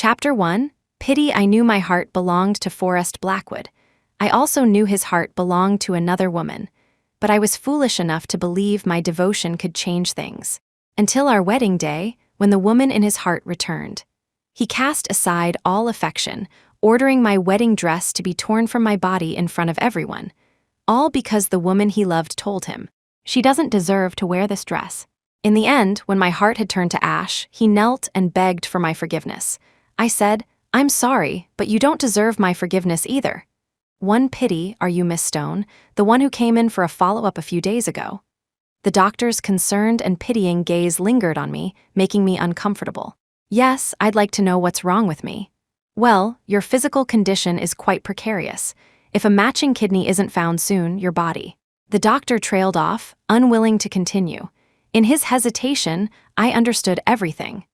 Chapter 1. Pity. I knew my heart belonged to Forrest Blackwood. I also knew his heart belonged to another woman. But I was foolish enough to believe my devotion could change things. Until our wedding day, when the woman in his heart returned. He cast aside all affection, ordering my wedding dress to be torn from my body in front of everyone. All because the woman he loved told him, "She doesn't deserve to wear this dress." In the end, when my heart had turned to ash, he knelt and begged for my forgiveness. I said, "I'm sorry, but you don't deserve my forgiveness either." One pity, are you Miss Stone, the one who came in for a follow-up a few days ago? The doctor's concerned and pitying gaze lingered on me, making me uncomfortable. Yes, I'd like to know what's wrong with me. Well, your physical condition is quite precarious. If a matching kidney isn't found soon, your body. The doctor trailed off, unwilling to continue. In his hesitation, I understood everything.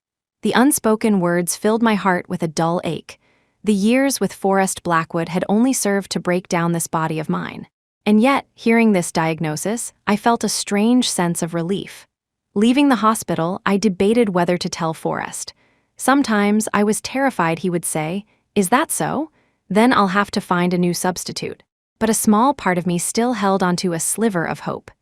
The unspoken words filled my heart with a dull ache. The years with Forrest Blackwood had only served to break down this body of mine. And yet, hearing this diagnosis, I felt a strange sense of relief. Leaving the hospital, I debated whether to tell Forrest. Sometimes I was terrified he would say, "Is that so? Then I'll have to find a new substitute." But a small part of me still held onto a sliver of hope.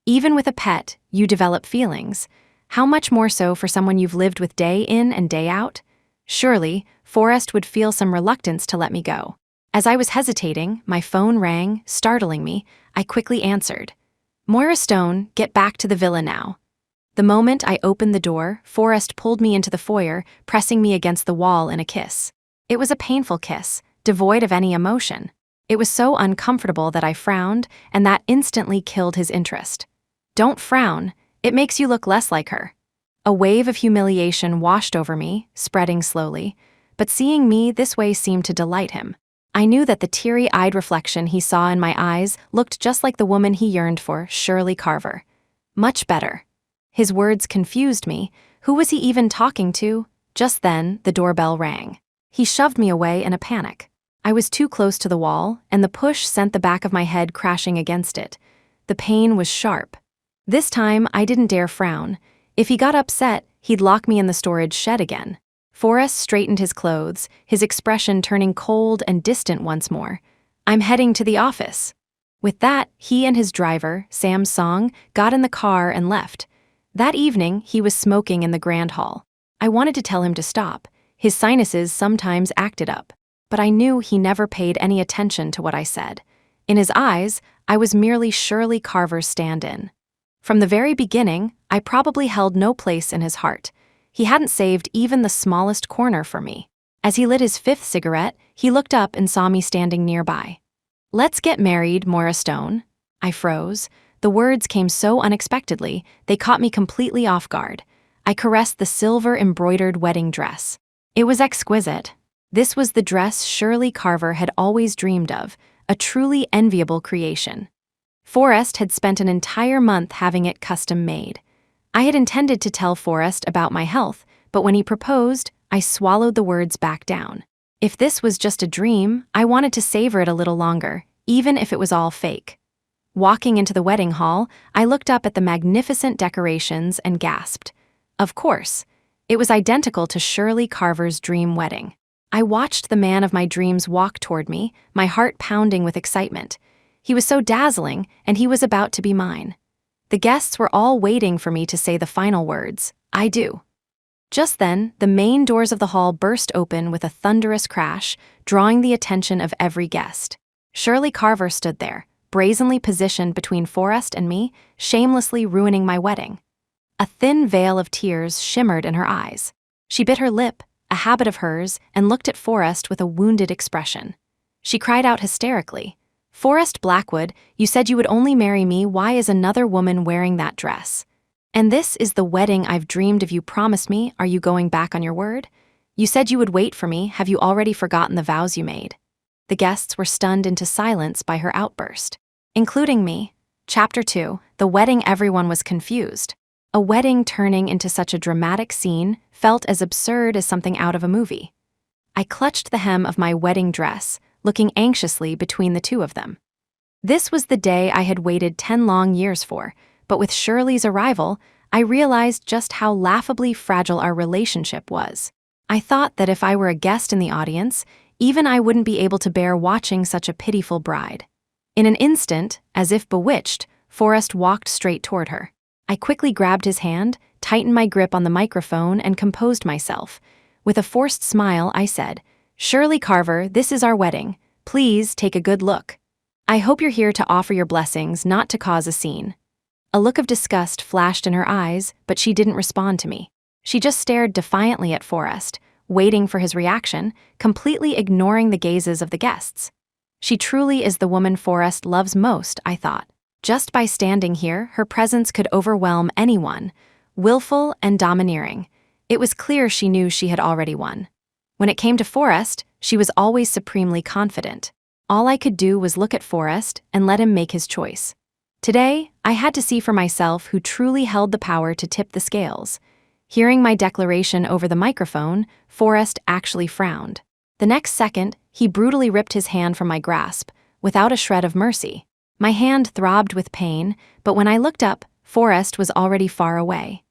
Even with a pet, you develop feelings. How much more so for someone you've lived with day in and day out? Surely, Forrest would feel some reluctance to let me go. As I was hesitating, my phone rang, startling me. I quickly answered. "Moira Stone, get back to the villa now." The moment I opened the door, Forrest pulled me into the foyer, pressing me against the wall in a kiss. It was a painful kiss, devoid of any emotion. It was so uncomfortable that I frowned, and that instantly killed his interest. "Don't frown. It makes you look less like her." A wave of humiliation washed over me, spreading slowly, but seeing me this way seemed to delight him. I knew that the teary-eyed reflection he saw in my eyes looked just like the woman he yearned for, Shirley Carver. Much better. His words confused me. Who was he even talking to? Just then, the doorbell rang. He shoved me away in a panic. I was too close to the wall, and the push sent the back of my head crashing against it. The pain was sharp. This time, I didn't dare frown. If he got upset, he'd lock me in the storage shed again. Forrest straightened his clothes, his expression turning cold and distant once more. "I'm heading to the office." With that, he and his driver, Sam Song, got in the car and left. That evening, he was smoking in the grand hall. I wanted to tell him to stop. His sinuses sometimes acted up. But I knew he never paid any attention to what I said. In his eyes, I was merely Shirley Carver's stand-in. From the very beginning, I probably held no place in his heart. He hadn't saved even the smallest corner for me. As he lit his fifth cigarette, he looked up and saw me standing nearby. "Let's get married, Moira Stone." I froze. The words came so unexpectedly, they caught me completely off guard. I caressed the silver-embroidered wedding dress. It was exquisite. This was the dress Shirley Carver had always dreamed of, a truly enviable creation. Forrest had spent an entire month having it custom-made. I had intended to tell Forrest about my health, but when he proposed, I swallowed the words back down. If this was just a dream, I wanted to savor it a little longer, even if it was all fake. Walking into the wedding hall, I looked up at the magnificent decorations and gasped. Of course, it was identical to Shirley Carver's dream wedding. I watched the man of my dreams walk toward me, my heart pounding with excitement. He was so dazzling, and he was about to be mine. The guests were all waiting for me to say the final words, "I do." Just then, the main doors of the hall burst open with a thunderous crash, drawing the attention of every guest. Shirley Carver stood there, brazenly positioned between Forrest and me, shamelessly ruining my wedding. A thin veil of tears shimmered in her eyes. She bit her lip, a habit of hers, and looked at Forrest with a wounded expression. She cried out hysterically, "Forrest Blackwood, you said you would only marry me. Why is another woman wearing that dress? And this is the wedding I've dreamed of. You promised me. Are you going back on your word? You said you would wait for me. Have you already forgotten the vows you made?" The guests were stunned into silence by her outburst, including me. Chapter 2, the wedding. Everyone was confused. A wedding turning into such a dramatic scene felt as absurd as something out of a movie. I clutched the hem of my wedding dress, looking anxiously between the two of them. This was the day I had waited 10 long years for, but with Shirley's arrival, I realized just how laughably fragile our relationship was. I thought that if I were a guest in the audience, even I wouldn't be able to bear watching such a pitiful bride. In an instant, as if bewitched, Forrest walked straight toward her. I quickly grabbed his hand, tightened my grip on the microphone, and composed myself. With a forced smile, I said, "Shirley Carver, this is our wedding. Please take a good look. I hope you're here to offer your blessings, not to cause a scene." A look of disgust flashed in her eyes, but she didn't respond to me. She just stared defiantly at Forrest, waiting for his reaction, completely ignoring the gazes of the guests. She truly is the woman Forrest loves most, I thought. Just by standing here, her presence could overwhelm anyone, willful and domineering. It was clear she knew she had already won. When it came to Forrest, she was always supremely confident. All I could do was look at Forrest and let him make his choice. Today, I had to see for myself who truly held the power to tip the scales. Hearing my declaration over the microphone, Forrest actually frowned. The next second, he brutally ripped his hand from my grasp, without a shred of mercy. My hand throbbed with pain, but when I looked up, Forrest was already far away.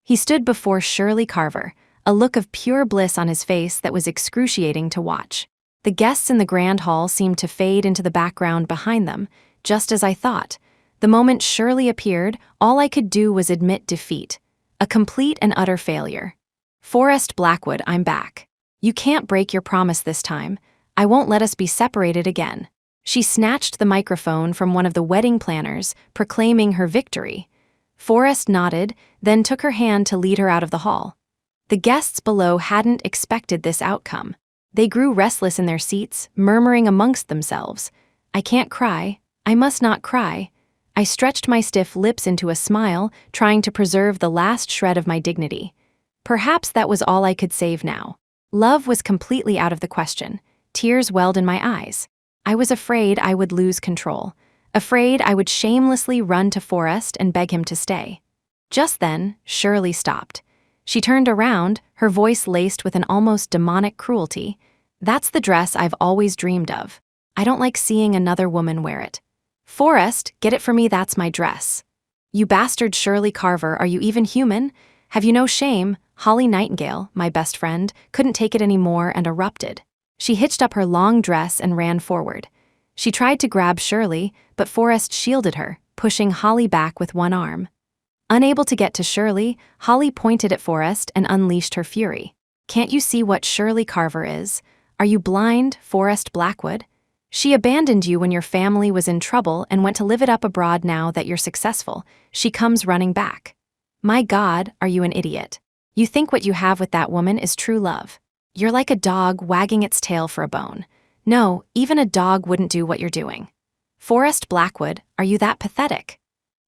He stood before Shirley Carver, a look of pure bliss on his face that was excruciating to watch. The guests in the grand hall seemed to fade into the background behind them, just as I thought. The moment Shirley appeared, all I could do was admit defeat. A complete and utter failure. "Forrest Blackwood, I'm back. You can't break your promise this time. I won't let us be separated again." She snatched the microphone from one of the wedding planners, proclaiming her victory. Forrest nodded, then took her hand to lead her out of the hall. The guests below hadn't expected this outcome. They grew restless in their seats, murmuring amongst themselves, "I can't cry. I must not cry." I stretched my stiff lips into a smile, trying to preserve the last shred of my dignity. Perhaps that was all I could save now. Love was completely out of the question. Tears welled in my eyes. I was afraid I would lose control, afraid I would shamelessly run to Forrest and beg him to stay. Just then, Shirley stopped. She turned around, her voice laced with an almost demonic cruelty. "That's the dress I've always dreamed of. I don't like seeing another woman wear it. Forrest, get it for me, that's my dress." "You bastard Shirley Carver, are you even human? Have you no shame?" Holly Nightingale, my best friend, couldn't take it anymore and erupted. She hitched up her long dress and ran forward. She tried to grab Shirley, but Forrest shielded her, pushing Holly back with one arm. Unable to get to Shirley, Holly pointed at Forrest and unleashed her fury. "Can't you see what Shirley Carver is? Are you blind, Forrest Blackwood? She abandoned you when your family was in trouble and went to live it up abroad. Now that you're successful, she comes running back. My God, are you an idiot? You think what you have with that woman is true love. You're like a dog wagging its tail for a bone. No, even a dog wouldn't do what you're doing. Forrest Blackwood, are you that pathetic?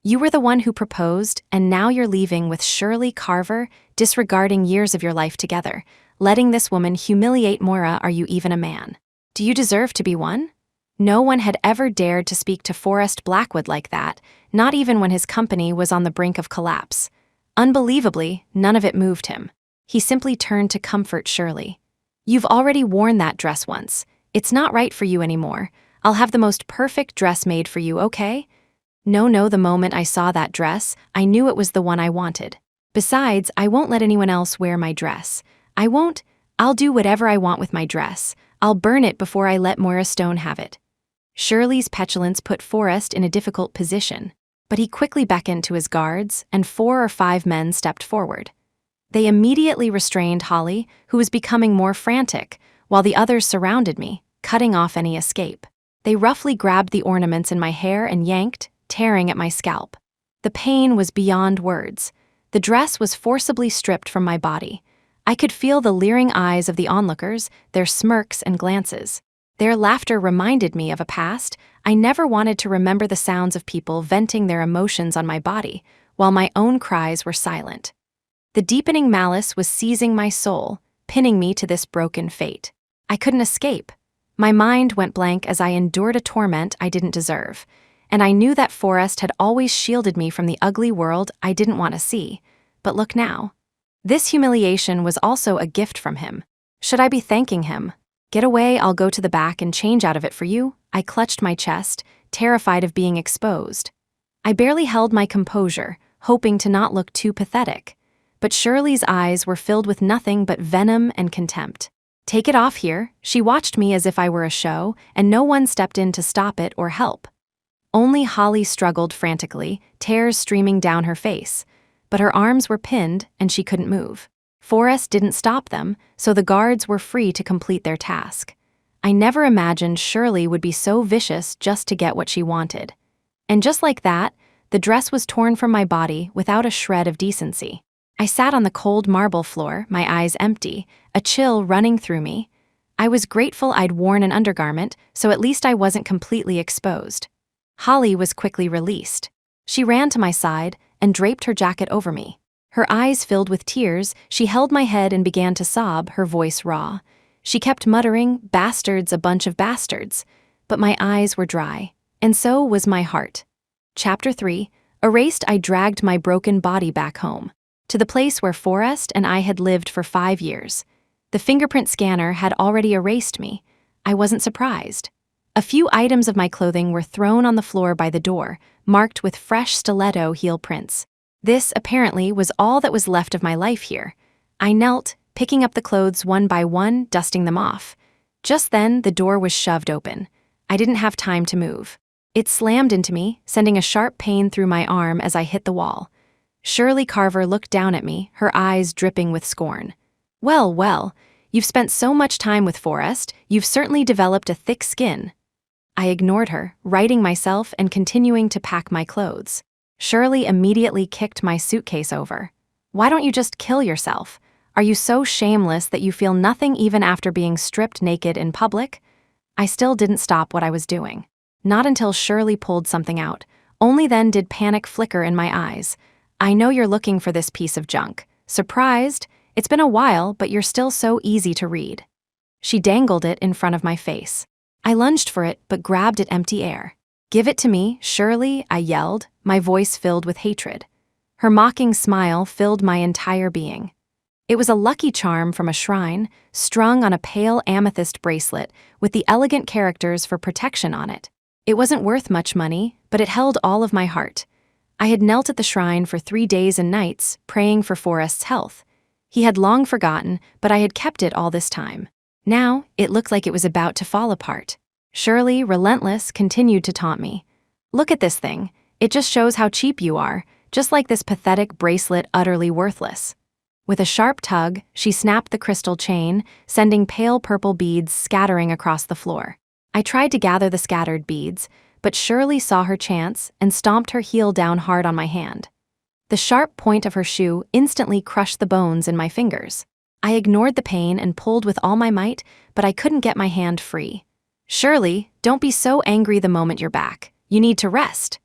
You were the one who proposed, and now you're leaving with Shirley Carver, disregarding years of your life together, letting this woman humiliate Moira. Are you even a man? Do you deserve to be one?" No one had ever dared to speak to Forrest Blackwood like that, not even when his company was on the brink of collapse. Unbelievably, none of it moved him. He simply turned to comfort Shirley. "You've already worn that dress once. It's not right for you anymore. I'll have the most perfect dress made for you, okay?" No, the moment I saw that dress, I knew it was the one I wanted. Besides, I won't let anyone else wear my dress. I'll do whatever I want with my dress. I'll burn it before I let Moira Stone have it. Shirley's petulance put Forrest in a difficult position, but he quickly beckoned to his guards, and 4 or 5 men stepped forward. They immediately restrained Holly, who was becoming more frantic, while the others surrounded me, cutting off any escape. They roughly grabbed the ornaments in my hair and yanked, tearing at my scalp. The pain was beyond words. The dress was forcibly stripped from my body. I could feel the leering eyes of the onlookers, their smirks and glances. Their laughter reminded me of a past. I never wanted to remember the sounds of people venting their emotions on my body, while my own cries were silent. The deepening malice was seizing my soul, pinning me to this broken fate. I couldn't escape. My mind went blank as I endured a torment I didn't deserve, and I knew that Forrest had always shielded me from the ugly world I didn't want to see. But look now. This humiliation was also a gift from him. Should I be thanking him? "Get away, I'll go to the back and change out of it for you." I clutched my chest, terrified of being exposed. I barely held my composure, hoping to not look too pathetic. but Shirley's eyes were filled with nothing but venom and contempt. "Take it off here." She watched me as if I were a show, and no one stepped in to stop it or help. Only Holly struggled frantically, tears streaming down her face, but her arms were pinned and she couldn't move. Forrest didn't stop them, so the guards were free to complete their task. I never imagined Shirley would be so vicious just to get what she wanted. And just like that, the dress was torn from my body without a shred of decency. I sat on the cold marble floor, my eyes empty, a chill running through me. I was grateful I'd worn an undergarment, so at least I wasn't completely exposed. Holly was quickly released. She ran to my side and draped her jacket over me. Her eyes filled with tears, she held my head and began to sob, her voice raw. She kept muttering, "Bastards, a bunch of bastards." But my eyes were dry, and so was my heart. Chapter 3. Erased, I dragged my broken body back home, to the place where Forrest and I had lived for 5 years. The fingerprint scanner had already erased me. I wasn't surprised. A few items of my clothing were thrown on the floor by the door, marked with fresh stiletto heel prints. This, apparently, was all that was left of my life here. I knelt, picking up the clothes one by one, dusting them off. Just then, the door was shoved open. I didn't have time to move. It slammed into me, sending a sharp pain through my arm as I hit the wall. Shirley Carver looked down at me, her eyes dripping with scorn. "Well, well, you've spent so much time with Forrest, you've certainly developed a thick skin." I ignored her, righting myself and continuing to pack my clothes. Shirley immediately kicked my suitcase over. "Why don't you just kill yourself? Are you so shameless that you feel nothing even after being stripped naked in public?" I still didn't stop what I was doing. Not until Shirley pulled something out. Only then did panic flicker in my eyes. "I know you're looking for this piece of junk. Surprised? It's been a while, but you're still so easy to read." She dangled it in front of my face. I lunged for it, but grabbed at empty air. "Give it to me, Shirley," I yelled, my voice filled with hatred. Her mocking smile filled my entire being. It was a lucky charm from a shrine, strung on a pale amethyst bracelet with the elegant characters for protection on it. It wasn't worth much money, but it held all of my heart. I had knelt at the shrine for 3 days and nights, praying for Forrest's health. He had long forgotten, but I had kept it all this time. Now, it looked like it was about to fall apart. Shirley, relentless, continued to taunt me. "Look at this thing. It just shows how cheap you are, just like this pathetic bracelet utterly worthless." With a sharp tug, she snapped the crystal chain, sending pale purple beads scattering across the floor. I tried to gather the scattered beads, but Shirley saw her chance and stomped her heel down hard on my hand. The sharp point of her shoe instantly crushed the bones in my fingers. I ignored the pain and pulled with all my might, but I couldn't get my hand free. "Shirley, don't be so angry the moment you're back. You need to rest."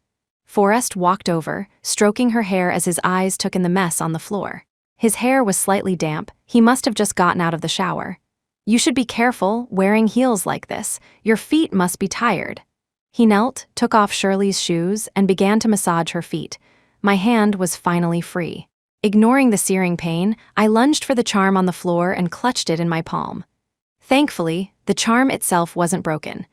Forrest walked over, stroking her hair as his eyes took in the mess on the floor. His hair was slightly damp. He must have just gotten out of the shower. "You should be careful wearing heels like this. Your feet must be tired." He knelt, took off Shirley's shoes, and began to massage her feet. My hand was finally free. Ignoring the searing pain, I lunged for the charm on the floor and clutched it in my palm. Thankfully, the charm itself wasn't broken.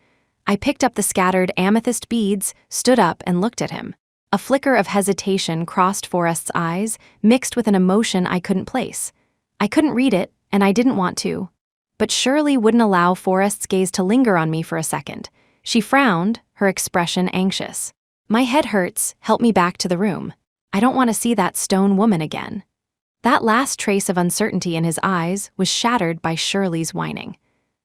I picked up the scattered amethyst beads, stood up, and looked at him. A flicker of hesitation crossed Forrest's eyes, mixed with an emotion I couldn't place. I couldn't read it, and I didn't want to. But Shirley wouldn't allow Forrest's gaze to linger on me for a second. She frowned, her expression anxious. "My head hurts, help me back to the room. I don't want to see that stone woman again." That last trace of uncertainty in his eyes was shattered by Shirley's whining.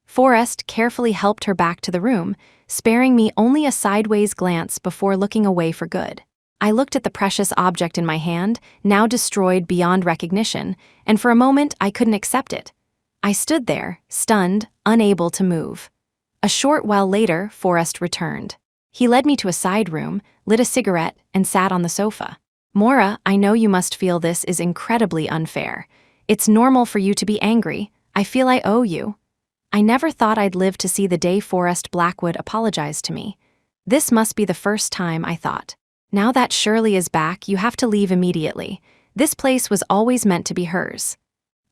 Forrest carefully helped her back to the room, sparing me only a sideways glance before looking away for good. I looked at the precious object in my hand, now destroyed beyond recognition, and for a moment I couldn't accept it. I stood there, stunned, unable to move. A short while later, Forrest returned. He led me to a side room, lit a cigarette, and sat on the sofa. "Mora, I know you must feel this is incredibly unfair. It's normal for you to be angry. I feel I owe you." I never thought I'd live to see the day Forrest Blackwood apologized to me. This must be the first time, I thought. Now that Shirley is back, you have to leave immediately. This place was always meant to be hers.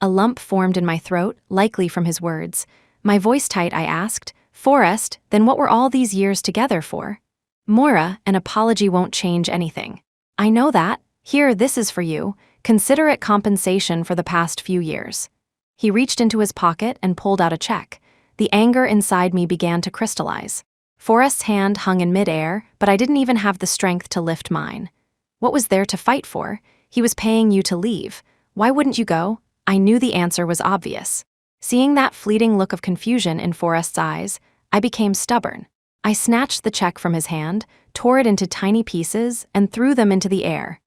A lump formed in my throat, likely from his words. My voice tight, I asked, "Forrest, then what were all these years together for?" "Mora, an apology won't change anything." "I know that. Here, this is for you. Consider it compensation for the past few years." He reached into his pocket and pulled out a check. The anger inside me began to crystallize. Forrest's hand hung in midair, but I didn't even have the strength to lift mine. What was there to fight for? He was paying you to leave. Why wouldn't you go? I knew the answer was obvious. Seeing that fleeting look of confusion in Forrest's eyes, I became stubborn. I snatched the check from his hand, tore it into tiny pieces, and threw them into the air.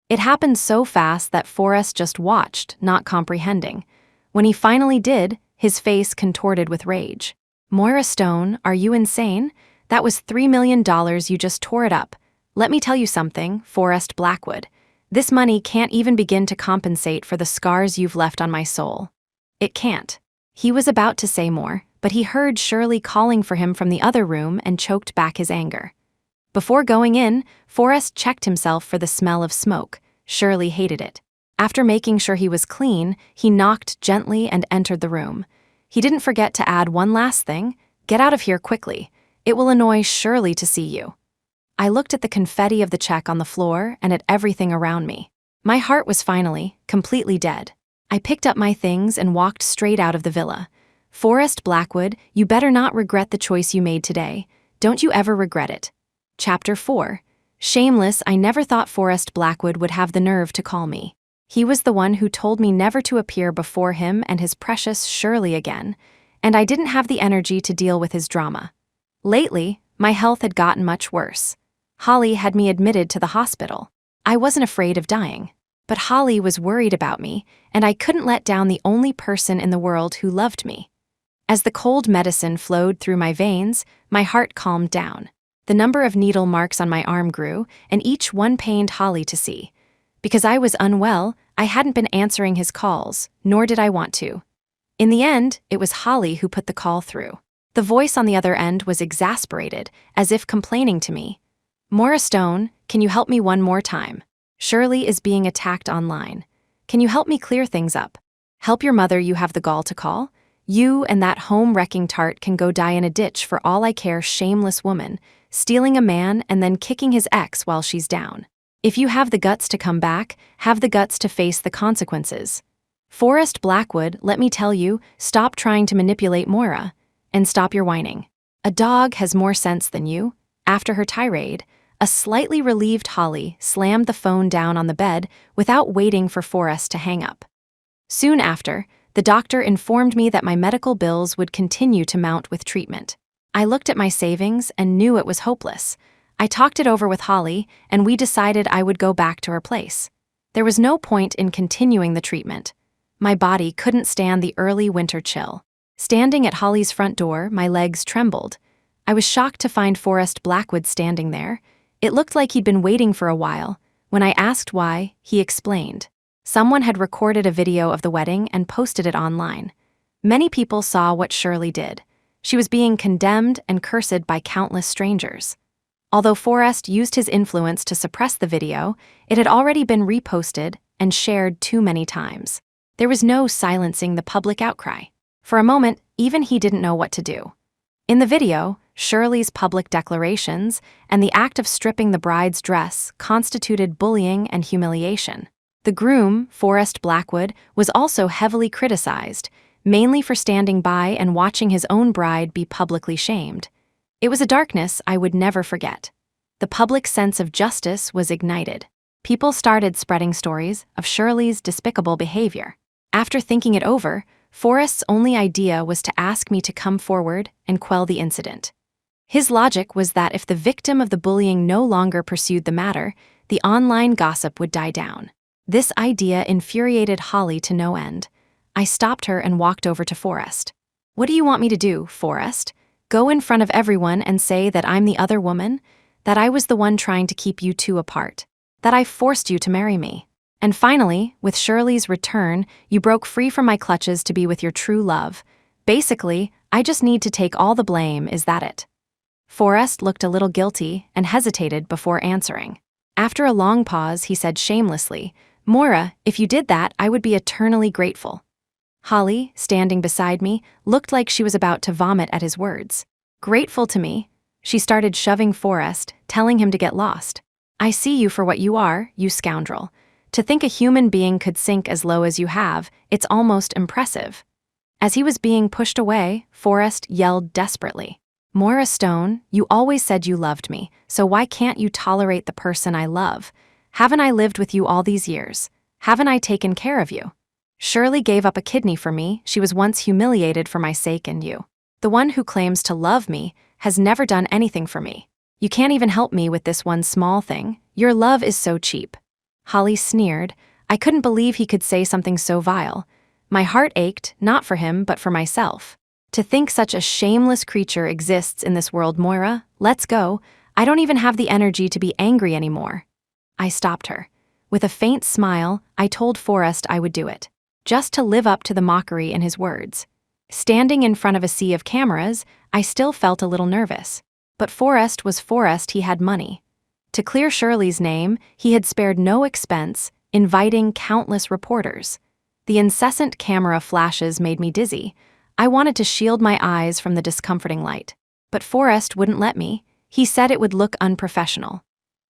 It happened so fast that Forrest just watched, not comprehending. When he finally did, his face contorted with rage. "Moira Stone, are you insane? That was $3 million, you just tore it up. Let me tell you something, Forrest Blackwood. This money can't even begin to compensate for the scars you've left on my soul. It can't." He was about to say more, but he heard Shirley calling for him from the other room and choked back his anger. Before going in, Forrest checked himself for the smell of smoke. Shirley hated it. After making sure he was clean, he knocked gently and entered the room. He didn't forget to add one last thing: "Get out of here quickly. It will annoy Shirley to see you." I looked at the confetti of the check on the floor and at everything around me. My heart was finally, completely dead. I picked up my things and walked straight out of the villa. "Forrest Blackwood, you better not regret the choice you made today. Don't you ever regret it." Chapter 4. Shameless, I never thought Forrest Blackwood would have the nerve to call me. He was the one who told me never to appear before him and his precious Shirley again, and I didn't have the energy to deal with his drama. Lately, my health had gotten much worse. Holly had me admitted to the hospital. I wasn't afraid of dying, but Holly was worried about me, and I couldn't let down the only person in the world who loved me. As the cold medicine flowed through my veins, my heart calmed down. The number of needle marks on my arm grew, and each one pained Holly to see. Because I was unwell, I hadn't been answering his calls, nor did I want to. In the end, it was Holly who put the call through. The voice on the other end was exasperated, as if complaining to me. "Moira Stone, can you help me one more time? Shirley is being attacked online. Can you help me clear things up? Help your mother, you have the gall to call? You and that home-wrecking tart can go die in a ditch for all I care, shameless woman, stealing a man and then kicking his ex while she's down. If you have the guts to come back, have the guts to face the consequences. Forrest Blackwood, let me tell you, stop trying to manipulate Moira, and stop your whining. A dog has more sense than you." After her tirade, a slightly relieved Holly slammed the phone down on the bed without waiting for Forrest to hang up. Soon after, the doctor informed me that my medical bills would continue to mount with treatment. I looked at my savings and knew it was hopeless. I talked it over with Holly, and we decided I would go back to her place. There was no point in continuing the treatment. My body couldn't stand the early winter chill. Standing at Holly's front door, my legs trembled. I was shocked to find Forrest Blackwood standing there. It looked like he'd been waiting for a while. When I asked why, he explained. Someone had recorded a video of the wedding and posted it online. Many people saw what Shirley did. She was being condemned and cursed by countless strangers. Although Forrest used his influence to suppress the video, it had already been reposted and shared too many times. There was no silencing the public outcry. For a moment, even he didn't know what to do. In the video, Shirley's public declarations and the act of stripping the bride's dress constituted bullying and humiliation. The groom, Forrest Blackwood, was also heavily criticized, mainly for standing by and watching his own bride be publicly shamed. It was a darkness I would never forget. The public sense of justice was ignited. People started spreading stories of Shirley's despicable behavior. After thinking it over, Forrest's only idea was to ask me to come forward and quell the incident. His logic was that if the victim of the bullying no longer pursued the matter, the online gossip would die down. This idea infuriated Holly to no end. I stopped her and walked over to Forrest. "What do you want me to do, Forrest? Go in front of everyone and say that I'm the other woman? That I was the one trying to keep you two apart? That I forced you to marry me? And finally, with Shirley's return, you broke free from my clutches to be with your true love. Basically, I just need to take all the blame, is that it?" Forrest looked a little guilty and hesitated before answering. After a long pause, he said shamelessly, "Moira, if you did that, I would be eternally grateful." Holly, standing beside me, looked like she was about to vomit at his words. "Grateful to me?" She started shoving Forrest, telling him to get lost. "I see you for what you are, you scoundrel. To think a human being could sink as low as you have, it's almost impressive. As he was being pushed away, Forrest yelled desperately, "Moira Stone, you always said you loved me, so why can't you tolerate the person I love? Haven't I lived with you all these years? Haven't I taken care of you? Shirley gave up a kidney for me. She was once humiliated for my sake, and you, the one who claims to love me, has never done anything for me. You can't even help me with this one small thing. Your love is so cheap." Holly sneered. I couldn't believe he could say something so vile. My heart ached, not for him, but for myself. To think such a shameless creature exists in this world. "Moira, let's go. I don't even have the energy to be angry anymore." I stopped her. With a faint smile, I told Forrest I would do it, just to live up to the mockery in his words. Standing in front of a sea of cameras, I still felt a little nervous. But Forrest was Forrest. He had money. To clear Shirley's name, he had spared no expense, inviting countless reporters. The incessant camera flashes made me dizzy. I wanted to shield my eyes from the discomforting light. But Forrest wouldn't let me. He said it would look unprofessional.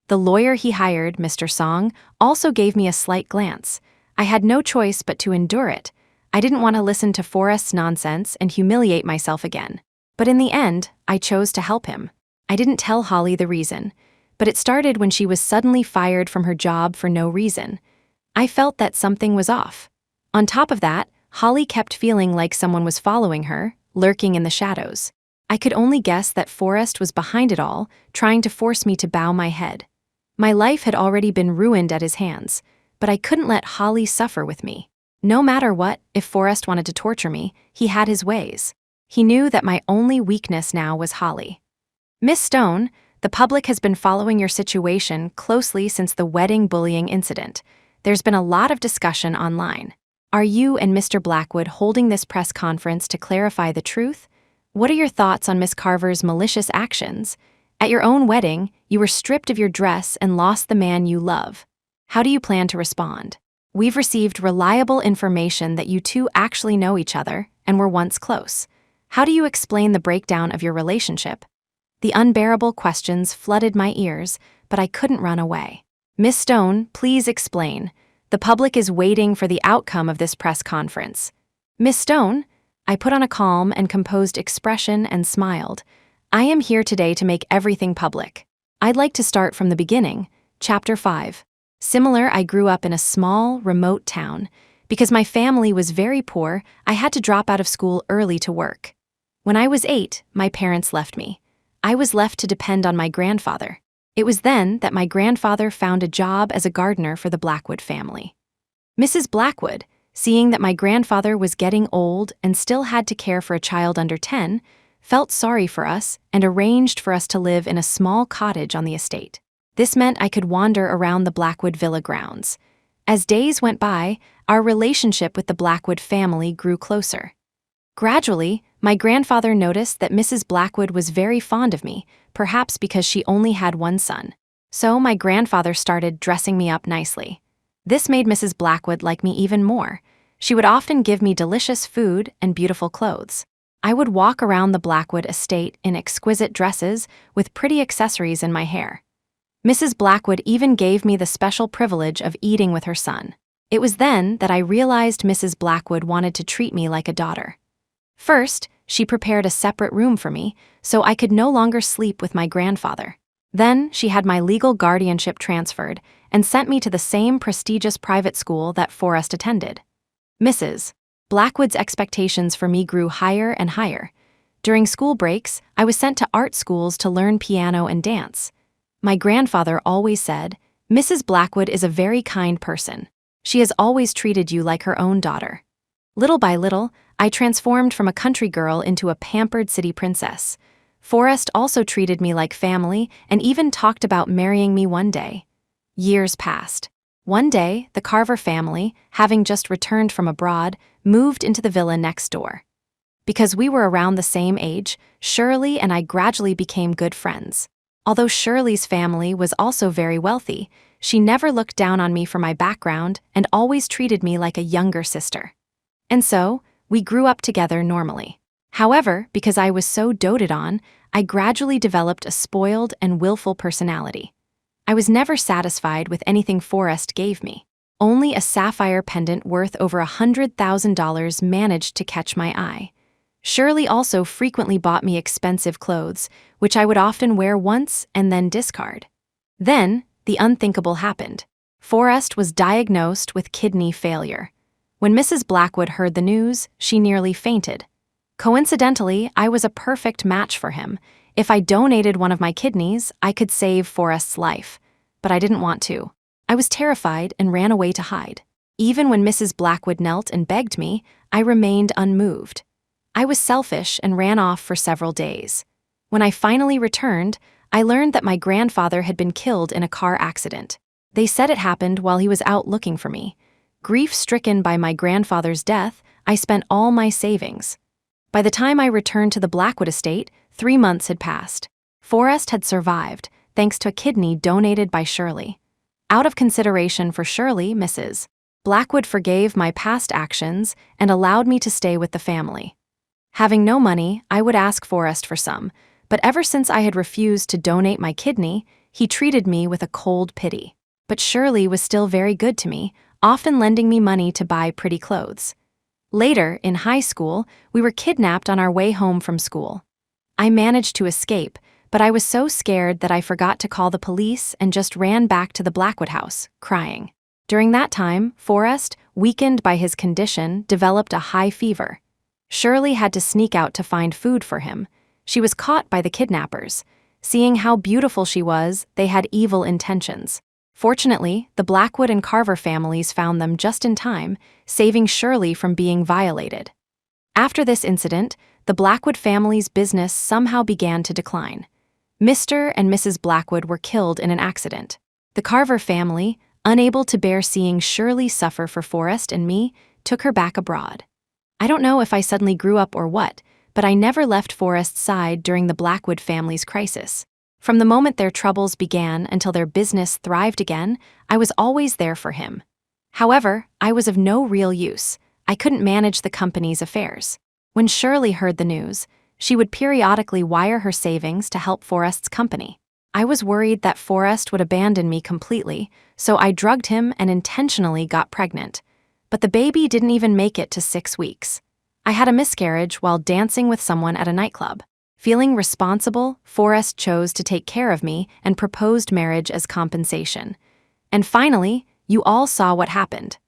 The lawyer he hired, Mr. Song, also gave me a slight glance. I had no choice but to endure it. I didn't want to listen to Forrest's nonsense and humiliate myself again. But in the end, I chose to help him. I didn't tell Holly the reason, but it started when she was suddenly fired from her job for no reason. I felt that something was off. On top of that, Holly kept feeling like someone was following her, lurking in the shadows. I could only guess that Forrest was behind it all, trying to force me to bow my head. My life had already been ruined at his hands, but I couldn't let Holly suffer with me. No matter what, if Forrest wanted to torture me, he had his ways. He knew that my only weakness now was Holly. "Miss Stone, the public has been following your situation closely since the wedding bullying incident. There's been a lot of discussion online. Are you and Mr. Blackwood holding this press conference to clarify the truth? What are your thoughts on Miss Carver's malicious actions? At your own wedding, you were stripped of your dress and lost the man you love. How do you plan to respond? We've received reliable information that you two actually know each other and were once close. How do you explain the breakdown of your relationship?" The unbearable questions flooded my ears, but I couldn't run away. "Miss Stone, please explain. The public is waiting for the outcome of this press conference." "Miss Stone," I put on a calm and composed expression and smiled. "I am here today to make everything public. I'd like to start from the beginning." Chapter 5. Similar, I grew up in a small, remote town. Because my family was very poor, I had to drop out of school early to work. When I was 8, my parents left me. I was left to depend on my grandfather. It was then that my grandfather found a job as a gardener for the Blackwood family. Mrs. Blackwood, seeing that my grandfather was getting old and still had to care for a child under 10, felt sorry for us and arranged for us to live in a small cottage on the estate. This meant I could wander around the Blackwood villa grounds. As days went by, our relationship with the Blackwood family grew closer. Gradually, my grandfather noticed that Mrs. Blackwood was very fond of me, perhaps because she only had one son. So my grandfather started dressing me up nicely. This made Mrs. Blackwood like me even more. She would often give me delicious food and beautiful clothes. I would walk around the Blackwood estate in exquisite dresses with pretty accessories in my hair. Mrs. Blackwood even gave me the special privilege of eating with her son. It was then that I realized Mrs. Blackwood wanted to treat me like a daughter. First, she prepared a separate room for me, so I could no longer sleep with my grandfather. Then, she had my legal guardianship transferred and sent me to the same prestigious private school that Forrest attended. Mrs. Blackwood's expectations for me grew higher and higher. During school breaks, I was sent to art schools to learn piano and dance. My grandfather always said, "Mrs. Blackwood is a very kind person. She has always treated you like her own daughter." Little by little, I transformed from a country girl into a pampered city princess. Forrest also treated me like family and even talked about marrying me one day. Years passed. One day, the Carver family, having just returned from abroad, moved into the villa next door. Because we were around the same age, Shirley and I gradually became good friends. Although Shirley's family was also very wealthy, she never looked down on me for my background and always treated me like a younger sister. And so, we grew up together normally. However, because I was so doted on, I gradually developed a spoiled and willful personality. I was never satisfied with anything Forrest gave me. Only a sapphire pendant worth over $100,000 managed to catch my eye. Shirley also frequently bought me expensive clothes, which I would often wear once and then discard. Then, the unthinkable happened. Forrest was diagnosed with kidney failure. When Mrs. Blackwood heard the news, she nearly fainted. Coincidentally, I was a perfect match for him. If I donated one of my kidneys, I could save Forrest's life. But I didn't want to. I was terrified and ran away to hide. Even when Mrs. Blackwood knelt and begged me, I remained unmoved. I was selfish and ran off for several days. When I finally returned, I learned that my grandfather had been killed in a car accident. They said it happened while he was out looking for me. Grief-stricken by my grandfather's death, I spent all my savings. By the time I returned to the Blackwood estate, 3 months had passed. Forrest had survived, thanks to a kidney donated by Shirley. Out of consideration for Shirley, Mrs. Blackwood forgave my past actions and allowed me to stay with the family. Having no money, I would ask Forrest for some, but ever since I had refused to donate my kidney, he treated me with a cold pity. But Shirley was still very good to me, often lending me money to buy pretty clothes. Later, in high school, we were kidnapped on our way home from school. I managed to escape, but I was so scared that I forgot to call the police and just ran back to the Blackwood house, crying. During that time, Forrest, weakened by his condition, developed a high fever. Shirley had to sneak out to find food for him. She was caught by the kidnappers. Seeing how beautiful she was, they had evil intentions. Fortunately, the Blackwood and Carver families found them just in time, saving Shirley from being violated. After this incident, the Blackwood family's business somehow began to decline. Mr. and Mrs. Blackwood were killed in an accident. The Carver family, unable to bear seeing Shirley suffer for Forrest and me, took her back abroad. I don't know if I suddenly grew up or what, but I never left Forrest's side during the Blackwood family's crisis. From the moment their troubles began until their business thrived again, I was always there for him. However, I was of no real use. I couldn't manage the company's affairs. When Shirley heard the news, she would periodically wire her savings to help Forrest's company. I was worried that Forrest would abandon me completely, so I drugged him and intentionally got pregnant. But the baby didn't even make it to 6 weeks. I had a miscarriage while dancing with someone at a nightclub. Feeling responsible, Forrest chose to take care of me and proposed marriage as compensation. And finally, you all saw what happened.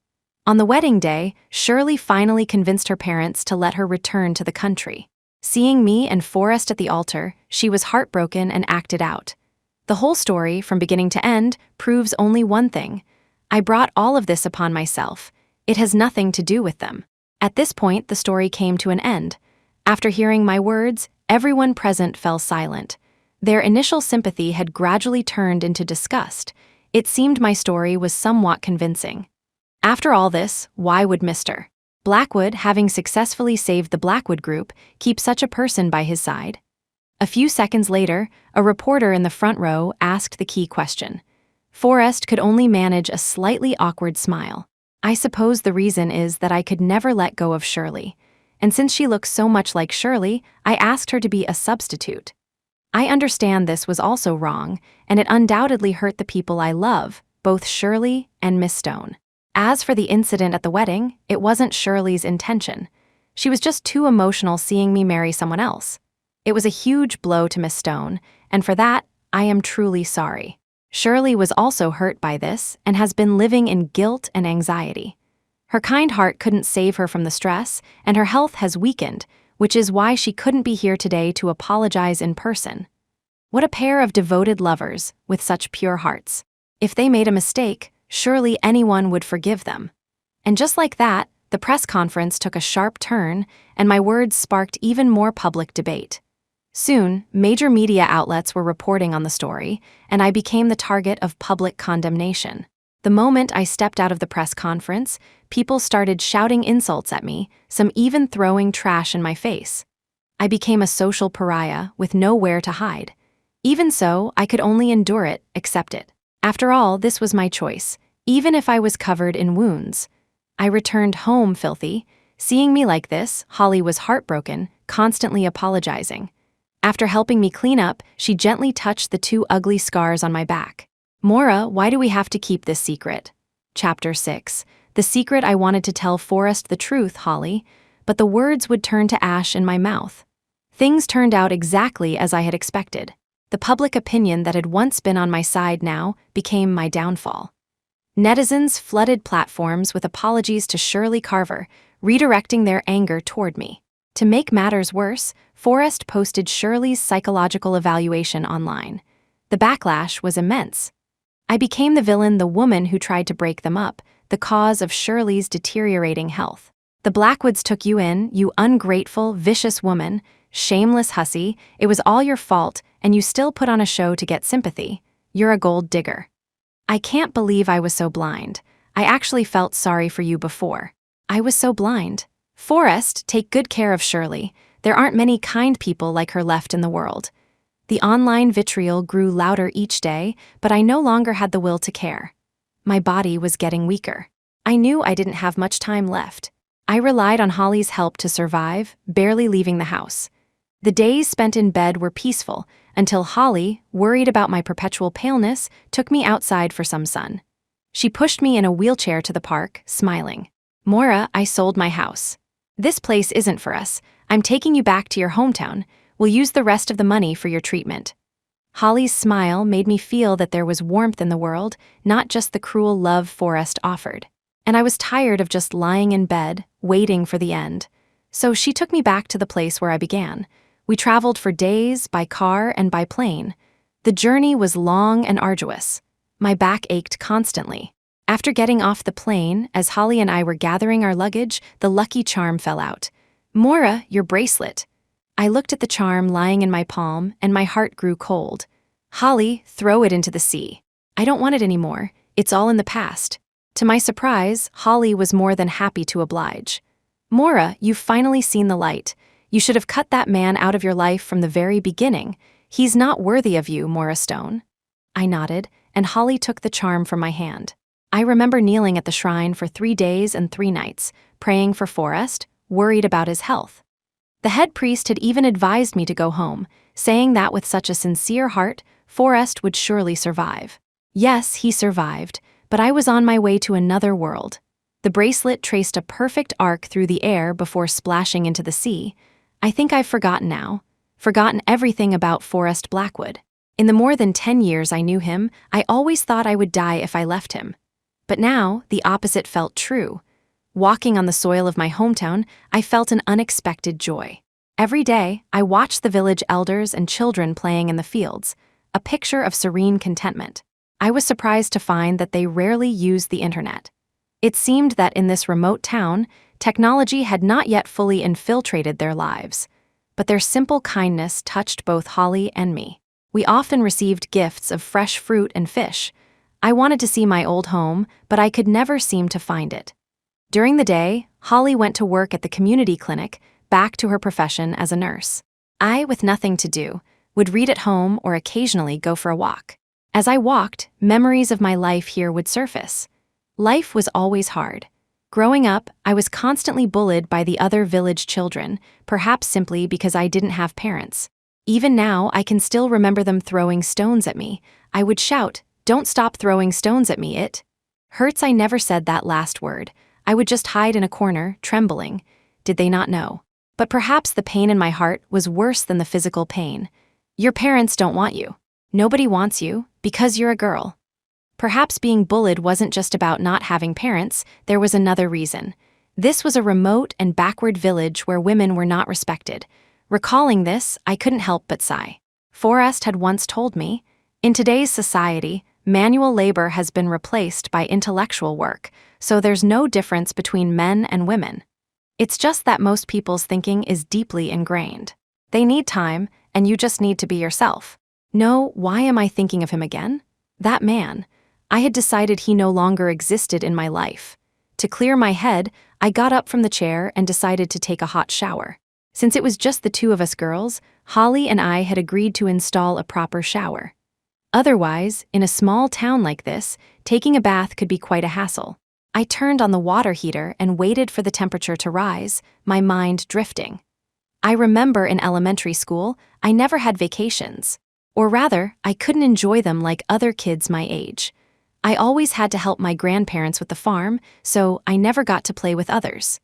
On the wedding day, Shirley finally convinced her parents to let her return to the country. Seeing me and Forrest at the altar, she was heartbroken and acted out. The whole story, from beginning to end, proves only one thing. I brought all of this upon myself. It has nothing to do with them. At this point, the story came to an end. After hearing my words, everyone present fell silent. Their initial sympathy had gradually turned into disgust. It seemed my story was somewhat convincing. After all this, why would Mr. Blackwood, having successfully saved the Blackwood Group, keep such a person by his side? A few seconds later, a reporter in the front row asked the key question. Forrest could only manage a slightly awkward smile. I suppose the reason is that I could never let go of Shirley. And since she looks so much like Shirley, I asked her to be a substitute. I understand this was also wrong, and it undoubtedly hurt the people I love, both Shirley and Miss Stone. As for the incident at the wedding, it wasn't Shirley's intention. She was just too emotional seeing me marry someone else. It was a huge blow to Miss Stone, and for that, I am truly sorry. Shirley was also hurt by this and has been living in guilt and anxiety. Her kind heart couldn't save her from the stress, and her health has weakened, which is why she couldn't be here today to apologize in person. What a pair of devoted lovers with such pure hearts. If they made a mistake, surely anyone would forgive them. And just like that, the press conference took a sharp turn, and my words sparked even more public debate. Soon, major media outlets were reporting on the story, and I became the target of public condemnation. The moment I stepped out of the press conference, people started shouting insults at me, some even throwing trash in my face. I became a social pariah with nowhere to hide. Even so, I could only endure it, accept it. After all, this was my choice, even if I was covered in wounds. I returned home filthy. Seeing me like this, Holly was heartbroken, constantly apologizing. After helping me clean up, she gently touched the 2 ugly scars on my back. Mora, why do we have to keep this secret? Chapter 6. The secret I wanted to tell Forrest the truth, Holly, but the words would turn to ash in my mouth. Things turned out exactly as I had expected. The public opinion that had once been on my side now became my downfall. Netizens flooded platforms with apologies to Shirley Carver, redirecting their anger toward me. To make matters worse, Forrest posted Shirley's psychological evaluation online. The backlash was immense. I became the villain, the woman who tried to break them up, the cause of Shirley's deteriorating health. The Blackwoods took you in, you ungrateful, vicious woman, shameless hussy. It was all your fault, and you still put on a show to get sympathy. You're a gold digger. I can't believe I was so blind. I actually felt sorry for you before. I was so blind. Forrest, take good care of Shirley. There aren't many kind people like her left in the world. The online vitriol grew louder each day, but I no longer had the will to care. My body was getting weaker. I knew I didn't have much time left. I relied on Holly's help to survive, barely leaving the house. The days spent in bed were peaceful, until Holly, worried about my perpetual paleness, took me outside for some sun. She pushed me in a wheelchair to the park, smiling. Moira, I sold my house. This place isn't for us. I'm taking you back to your hometown. We'll use the rest of the money for your treatment. Holly's smile made me feel that there was warmth in the world, not just the cruel love Forrest offered. And I was tired of just lying in bed, waiting for the end. So she took me back to the place where I began. We traveled for days, by car and by plane. The journey was long and arduous. My back ached constantly. After getting off the plane, as Holly and I were gathering our luggage, the lucky charm fell out. Moira, your bracelet. I looked at the charm lying in my palm, and my heart grew cold. Holly, throw it into the sea. I don't want it anymore. It's all in the past. To my surprise, Holly was more than happy to oblige. Moira, you've finally seen the light. You should have cut that man out of your life from the very beginning. He's not worthy of you, Moira Stone. I nodded, and Holly took the charm from my hand. I remember kneeling at the shrine for 3 days and 3 nights, praying for Forrest, worried about his health. The head priest had even advised me to go home, saying that with such a sincere heart, Forrest would surely survive. Yes, he survived, but I was on my way to another world. The bracelet traced a perfect arc through the air before splashing into the sea. I think I've forgotten now. Forgotten everything about Forrest Blackwood. In the more than 10 years I knew him, I always thought I would die if I left him. But now, the opposite felt true. Walking on the soil of my hometown, I felt an unexpected joy. Every day, I watched the village elders and children playing in the fields, a picture of serene contentment. I was surprised to find that they rarely used the internet. It seemed that in this remote town, technology had not yet fully infiltrated their lives. But their simple kindness touched both Holly and me. We often received gifts of fresh fruit and fish. I wanted to see my old home, but I could never seem to find it. During the day, Holly went to work at the community clinic, back to her profession as a nurse. I, with nothing to do, would read at home or occasionally go for a walk. As I walked, memories of my life here would surface. Life was always hard. Growing up, I was constantly bullied by the other village children, perhaps simply because I didn't have parents. Even now, I can still remember them throwing stones at me. I would shout, "Don't stop throwing stones at me, it hurts." I never said that last word. I would just hide in a corner, trembling. Did they not know? But perhaps the pain in my heart was worse than the physical pain. Your parents don't want you. Nobody wants you, because you're a girl. Perhaps being bullied wasn't just about not having parents, there was another reason. This was a remote and backward village where women were not respected. Recalling this, I couldn't help but sigh. Forrest had once told me, in today's society, manual labor has been replaced by intellectual work, so there's no difference between men and women. It's just that most people's thinking is deeply ingrained. They need time, and you just need to be yourself. No, why am I thinking of him again? That man. I had decided he no longer existed in my life. To clear my head, I got up from the chair and decided to take a hot shower. Since it was just the 2 of us girls, Holly and I had agreed to install a proper shower. Otherwise, in a small town like this, taking a bath could be quite a hassle. I turned on the water heater and waited for the temperature to rise, my mind drifting. I remember in elementary school, I never had vacations. Or rather, I couldn't enjoy them like other kids my age. I always had to help my grandparents with the farm, so I never got to play with others.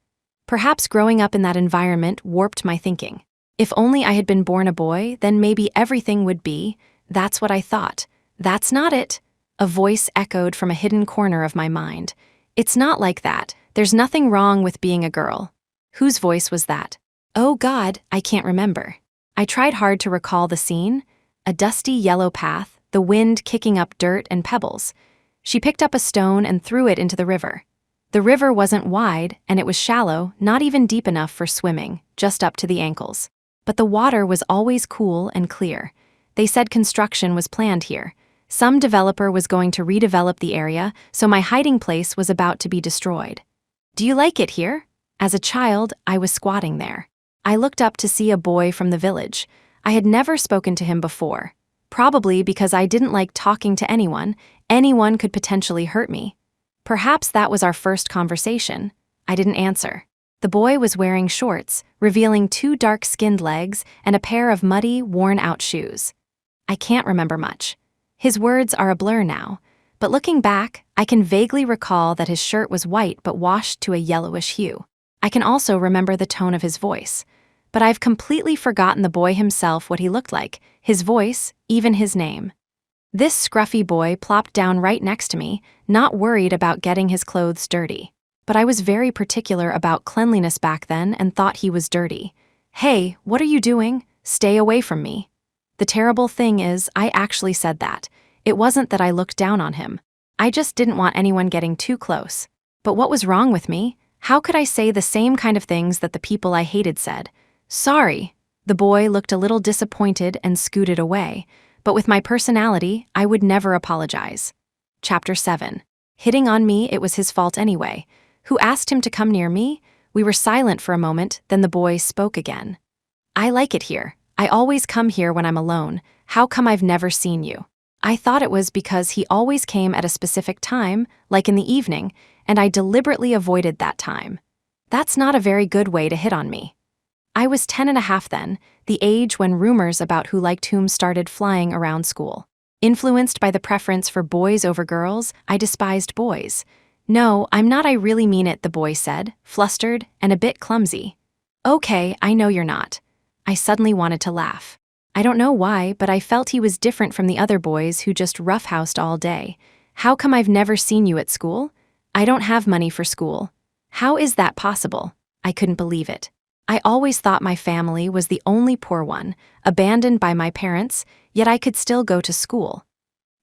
Perhaps growing up in that environment warped my thinking. If only I had been born a boy, then maybe everything would be. That's what I thought. That's not it. A voice echoed from a hidden corner of my mind. It's not like that. There's nothing wrong with being a girl. Whose voice was that? Oh God, I can't remember. I tried hard to recall the scene. A dusty yellow path, the wind kicking up dirt and pebbles. She picked up a stone and threw it into the river. The river wasn't wide, and it was shallow, not even deep enough for swimming, just up to the ankles. But the water was always cool and clear. They said construction was planned here. Some developer was going to redevelop the area, so my hiding place was about to be destroyed. Do you like it here? As a child, I was squatting there. I looked up to see a boy from the village. I had never spoken to him before. Probably because I didn't like talking to anyone. Anyone could potentially hurt me. Perhaps that was our first conversation. I didn't answer. The boy was wearing shorts, revealing 2 dark-skinned legs and a pair of muddy, worn-out shoes. I can't remember much. His words are a blur now, but looking back, I can vaguely recall that his shirt was white but washed to a yellowish hue. I can also remember the tone of his voice, but I've completely forgotten the boy himself, what he looked like, his voice, even his name. This scruffy boy plopped down right next to me, not worried about getting his clothes dirty. But I was very particular about cleanliness back then and thought he was dirty. Hey, what are you doing? Stay away from me. The terrible thing is, I actually said that. It wasn't that I looked down on him. I just didn't want anyone getting too close. But what was wrong with me? How could I say the same kind of things that the people I hated said? Sorry. The boy looked a little disappointed and scooted away. But with my personality, I would never apologize. Chapter 7. Hitting on me, it was his fault anyway. Who asked him to come near me? We were silent for a moment, then the boy spoke again. I like it here. I always come here when I'm alone. How come I've never seen you? I thought it was because he always came at a specific time, like in the evening, and I deliberately avoided that time. That's not a very good way to hit on me. I was 10 and a half then, the age when rumors about who liked whom started flying around school. Influenced by the preference for boys over girls, I despised boys. No, I'm not, I really mean it, the boy said, flustered and a bit clumsy. Okay, I know you're not. I suddenly wanted to laugh. I don't know why, but I felt he was different from the other boys who just roughhoused all day. How come I've never seen you at school? I don't have money for school. How is that possible? I couldn't believe it. I always thought my family was the only poor one, abandoned by my parents, yet I could still go to school.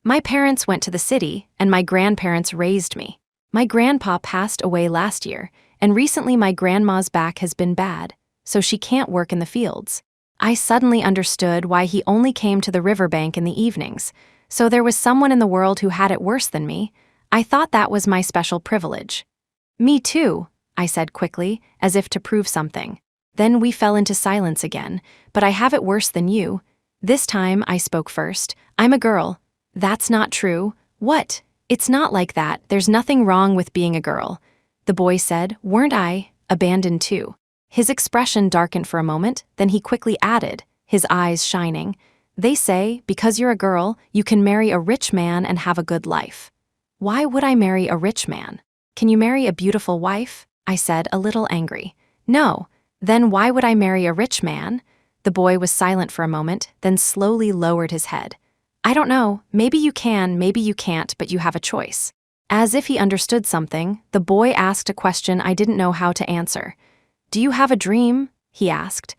My parents went to the city, and my grandparents raised me. My grandpa passed away last year, and recently my grandma's back has been bad, so she can't work in the fields. I suddenly understood why he only came to the riverbank in the evenings. So there was someone in the world who had it worse than me. I thought that was my special privilege. Me too, I said quickly, as if to prove something. Then we fell into silence again, but I have it worse than you. This time I spoke first. I'm a girl. That's not true. What? It's not like that. There's nothing wrong with being a girl. The boy said, weren't I abandoned too? His expression darkened for a moment, then he quickly added, his eyes shining, they say, because you're a girl, you can marry a rich man and have a good life. Why would I marry a rich man? Can you marry a beautiful wife? I said, a little angry. No. Then why would I marry a rich man? The boy was silent for a moment, then slowly lowered his head. I don't know, maybe you can, maybe you can't, but you have a choice. As if he understood something, the boy asked a question I didn't know how to answer. Do you have a dream? He asked.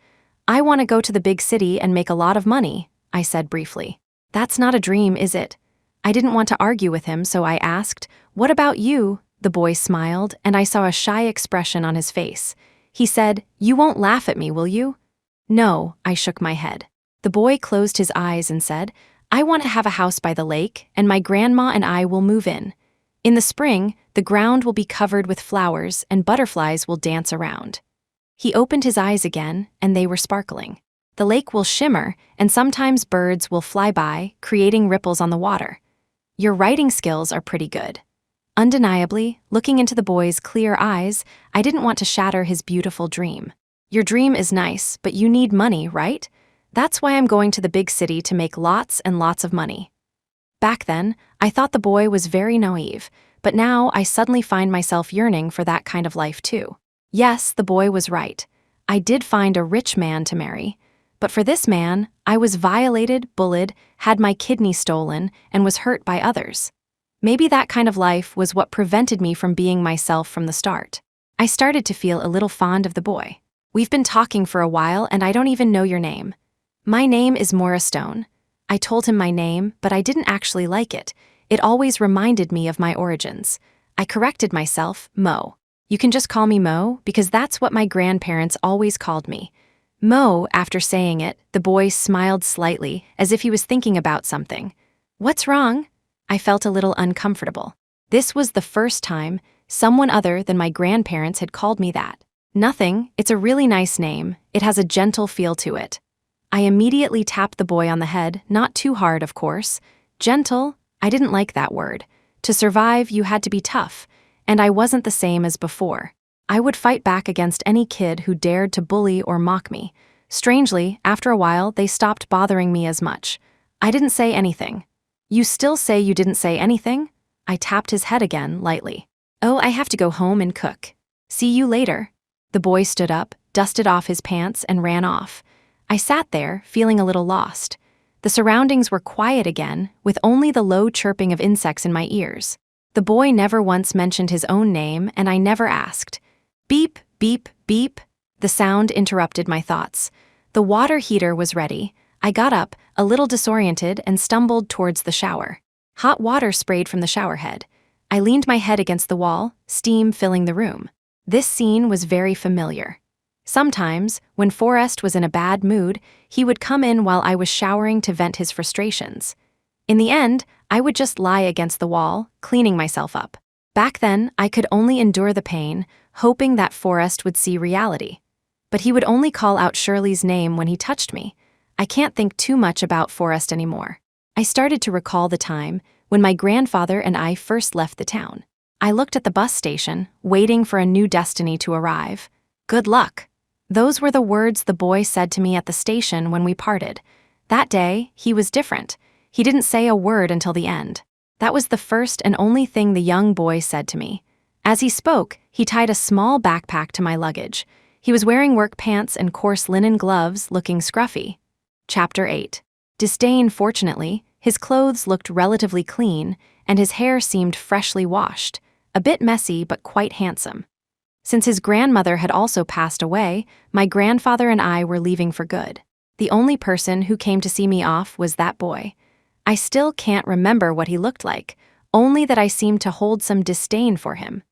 I want to go to the big city and make a lot of money, I said briefly. That's not a dream, is it? I didn't want to argue with him, so I asked, what about you? The boy smiled, and I saw a shy expression on his face. He said, you won't laugh at me, will you? No, I shook my head. The boy closed his eyes and said, I want to have a house by the lake, and my grandma and I will move in. In the spring, the ground will be covered with flowers and butterflies will dance around. He opened his eyes again, and they were sparkling. The lake will shimmer, and sometimes birds will fly by, creating ripples on the water. Your writing skills are pretty good. Undeniably, looking into the boy's clear eyes, I didn't want to shatter his beautiful dream. Your dream is nice, but you need money, right? That's why I'm going to the big city to make lots and lots of money. Back then, I thought the boy was very naive, but now I suddenly find myself yearning for that kind of life too. Yes, the boy was right. I did find a rich man to marry. But for this man, I was violated, bullied, had my kidney stolen, and was hurt by others. Maybe that kind of life was what prevented me from being myself from the start. I started to feel a little fond of the boy. We've been talking for a while and I don't even know your name. My name is Maura Stone. I told him my name, but I didn't actually like it. It always reminded me of my origins. I corrected myself, Mo. You can just call me Mo, because that's what my grandparents always called me. Mo, after saying it, the boy smiled slightly, as if he was thinking about something. What's wrong? I felt a little uncomfortable. This was the first time someone other than my grandparents had called me that. Nothing, it's a really nice name. It has a gentle feel to it. I immediately tapped the boy on the head, not too hard, of course. Gentle? I didn't like that word. To survive, you had to be tough, and I wasn't the same as before. I would fight back against any kid who dared to bully or mock me. Strangely, after a while, they stopped bothering me as much. I didn't say anything. You still say you didn't say anything? I tapped his head again, lightly. Oh, I have to go home and cook. See you later. The boy stood up, dusted off his pants, and ran off. I sat there, feeling a little lost. The surroundings were quiet again, with only the low chirping of insects in my ears. The boy never once mentioned his own name, and I never asked. Beep, beep, beep. The sound interrupted my thoughts. The water heater was ready. I got up, a little disoriented, and stumbled towards the shower. Hot water sprayed from the shower head. I leaned my head against the wall, steam filling the room. This scene was very familiar. Sometimes, when Forrest was in a bad mood, he would come in while I was showering to vent his frustrations. In the end, I would just lie against the wall, cleaning myself up. Back then, I could only endure the pain, hoping that Forrest would see reality. But he would only call out Shirley's name when he touched me. I can't think too much about Forrest anymore. I started to recall the time when my grandfather and I first left the town. I looked at the bus station, waiting for a new destiny to arrive. Good luck. Those were the words the boy said to me at the station when we parted. That day, he was different. He didn't say a word until the end. That was the first and only thing the young boy said to me. As he spoke, he tied a small backpack to my luggage. He was wearing work pants and coarse linen gloves, looking scruffy. Chapter 8. Disdain, fortunately, his clothes looked relatively clean, and his hair seemed freshly washed, a bit messy but quite handsome. Since his grandmother had also passed away, my grandfather and I were leaving for good. The only person who came to see me off was that boy. I still can't remember what he looked like, only that I seemed to hold some disdain for him.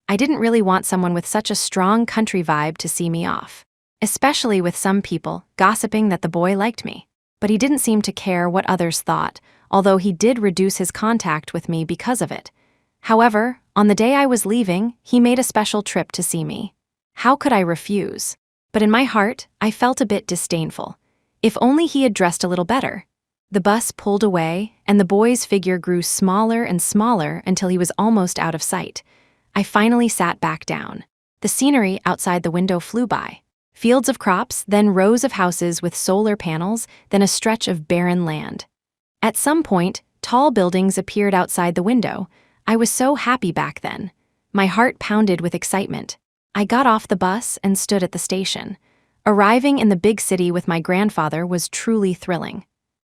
I didn't really want someone with such a strong country vibe to see me off, especially with some people gossiping that the boy liked me. But he didn't seem to care what others thought, although he did reduce his contact with me because of it. However, on the day I was leaving, he made a special trip to see me. How could I refuse? But in my heart, I felt a bit disdainful. If only he had dressed a little better. The bus pulled away, and the boy's figure grew smaller and smaller until he was almost out of sight. I finally sat back down. The scenery outside the window flew by. Fields of crops, then rows of houses with solar panels, then a stretch of barren land. At some point, tall buildings appeared outside the window. I was so happy back then. My heart pounded with excitement. I got off the bus and stood at the station. Arriving in the big city with my grandfather was truly thrilling.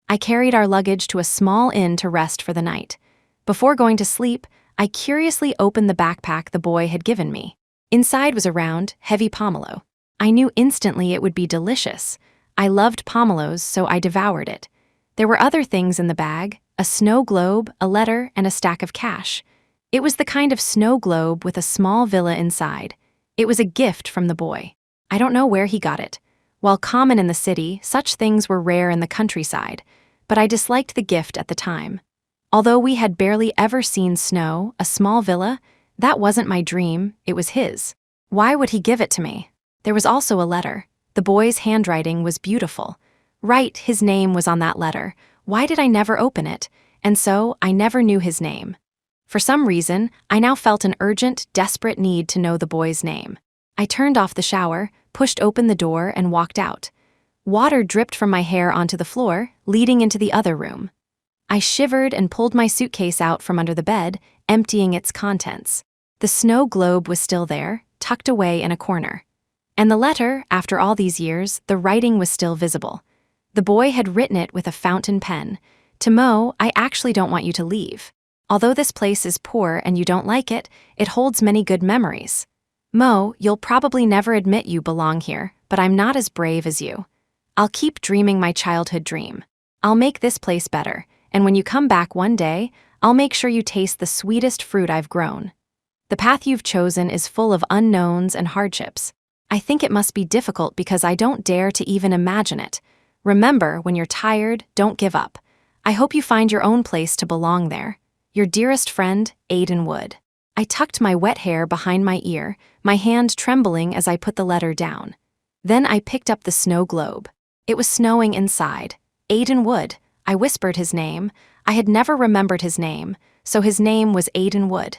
I carried our luggage to a small inn to rest for the night. Before going to sleep, I curiously opened the backpack the boy had given me. Inside was a round, heavy pomelo. I knew instantly it would be delicious. I loved pomelos, so I devoured it. There were other things in the bag: a snow globe, a letter, and a stack of cash. It was the kind of snow globe with a small villa inside. It was a gift from the boy. I don't know where he got it. While common in the city, such things were rare in the countryside, but I disliked the gift at the time. Although we had barely ever seen snow, a small villa, that wasn't my dream, it was his. Why would he give it to me? There was also a letter. The boy's handwriting was beautiful. Right, his name was on that letter. Why did I never open it? And so, I never knew his name. For some reason, I now felt an urgent, desperate need to know the boy's name. I turned off the shower, pushed open the door, and walked out. Water dripped from my hair onto the floor, leading into the other room. I shivered and pulled my suitcase out from under the bed, emptying its contents. The snow globe was still there, tucked away in a corner. And the letter, after all these years, the writing was still visible. The boy had written it with a fountain pen. To Mo, I actually don't want you to leave. Although this place is poor and you don't like it, it holds many good memories. Mo, you'll probably never admit you belong here, but I'm not as brave as you. I'll keep dreaming my childhood dream. I'll make this place better, and when you come back one day, I'll make sure you taste the sweetest fruit I've grown. The path you've chosen is full of unknowns and hardships. I think it must be difficult because I don't dare to even imagine it. Remember, when you're tired, don't give up. I hope you find your own place to belong there. Your dearest friend, Aiden Wood. I tucked my wet hair behind my ear, my hand trembling as I put the letter down. Then I picked up the snow globe. It was snowing inside. Aiden Wood. I whispered his name. I had never remembered his name, so his name was Aiden Wood.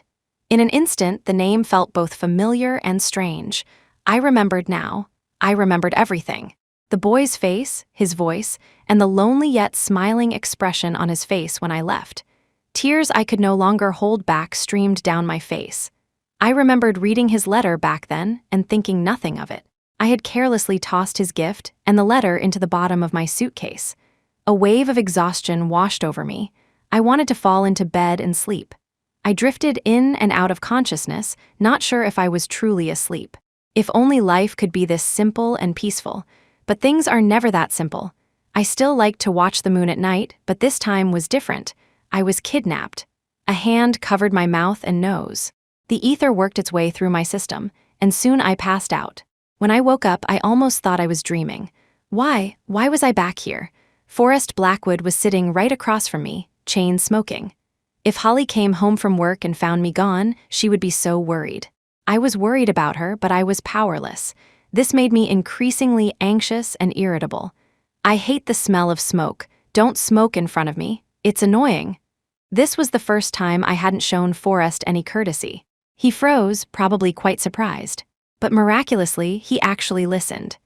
In an instant, the name felt both familiar and strange. I remembered now. I remembered everything. The boy's face, his voice, and the lonely yet smiling expression on his face when I left. Tears I could no longer hold back streamed down my face. I remembered reading his letter back then and thinking nothing of it. I had carelessly tossed his gift and the letter into the bottom of my suitcase. A wave of exhaustion washed over me. I wanted to fall into bed and sleep. I drifted in and out of consciousness, not sure if I was truly asleep. If only life could be this simple and peaceful. But things are never that simple. I still liked to watch the moon at night, but this time was different. I was kidnapped. A hand covered my mouth and nose. The ether worked its way through my system, and soon I passed out. When I woke up, I almost thought I was dreaming. Why was I back here? Forrest Blackwood was sitting right across from me, chain smoking. If Holly came home from work and found me gone, she would be so worried. I was worried about her, but I was powerless. This made me increasingly anxious and irritable. I hate the smell of smoke. Don't smoke in front of me. It's annoying. This was the first time I hadn't shown Forrest any courtesy. He froze, probably quite surprised. But miraculously, he actually listened.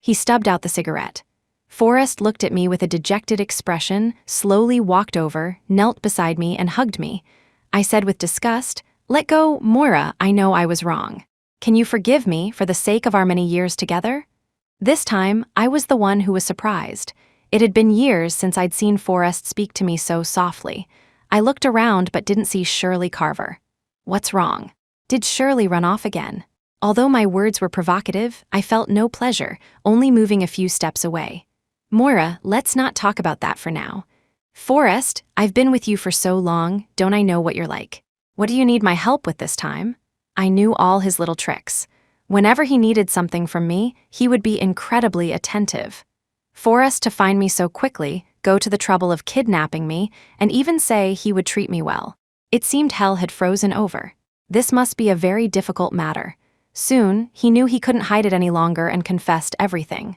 He stubbed out the cigarette. Forrest looked at me with a dejected expression, slowly walked over, knelt beside me, and hugged me. I said with disgust, "Let go, Moira, I know I was wrong. Can you forgive me for the sake of our many years together?" This time, I was the one who was surprised. It had been years since I'd seen Forrest speak to me so softly. I looked around but didn't see Shirley Carver. What's wrong? Did Shirley run off again? Although my words were provocative, I felt no pleasure, only moving a few steps away. "Moira, let's not talk about that for now. Forrest, I've been with you for so long, don't I know what you're like? What do you need my help with this time?" I knew all his little tricks. Whenever he needed something from me, he would be incredibly attentive. Forrest to find me so quickly, go to the trouble of kidnapping me, and even say he would treat me well. It seemed hell had frozen over. This must be a very difficult matter. Soon, he knew he couldn't hide it any longer and confessed everything.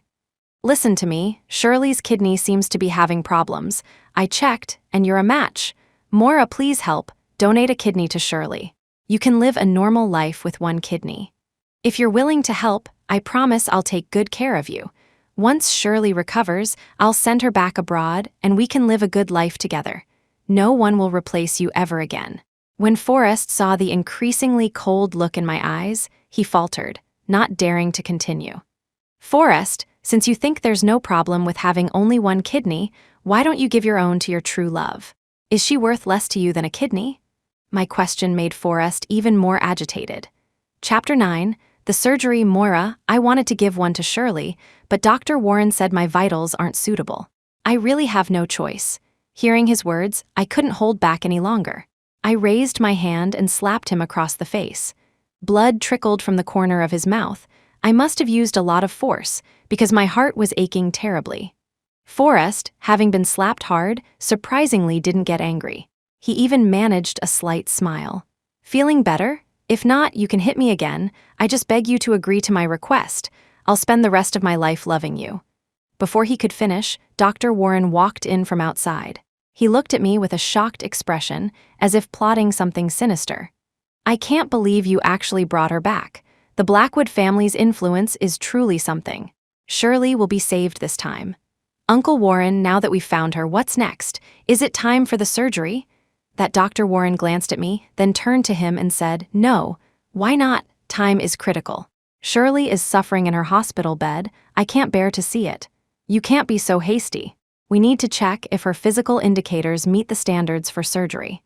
"Listen to me, Shirley's kidney seems to be having problems. I checked, and you're a match. Moira, please help, donate a kidney to Shirley. You can live a normal life with one kidney. If you're willing to help, I promise I'll take good care of you. Once Shirley recovers, I'll send her back abroad, and we can live a good life together. No one will replace you ever again." When Forrest saw the increasingly cold look in my eyes, he faltered, not daring to continue. "Forrest, since you think there's no problem with having only one kidney, why don't you give your own to your true love? Is she worth less to you than a kidney?" My question made Forrest even more agitated. Chapter 9, The Surgery. Moira, I wanted to give one to Shirley, but Dr. Warren said my vitals aren't suitable. I really have no choice. Hearing his words, I couldn't hold back any longer. I raised my hand and slapped him across the face. Blood trickled from the corner of his mouth. I must have used a lot of force, because my heart was aching terribly. Forrest, having been slapped hard, surprisingly didn't get angry. He even managed a slight smile. "Feeling better? If not, you can hit me again. I just beg you to agree to my request. I'll spend the rest of my life loving you." Before he could finish, Dr. Warren walked in from outside. He looked at me with a shocked expression, as if plotting something sinister. "I can't believe you actually brought her back. The Blackwood family's influence is truly something. Shirley will be saved this time." Uncle Warren, now that we've found her, what's next? Is it time for the surgery? That Dr. Warren glanced at me, then turned to him and said, "No. Why not? Time is critical. Shirley is suffering in her hospital bed. I can't bear to see it. You can't be so hasty. We need to check if her physical indicators meet the standards for surgery.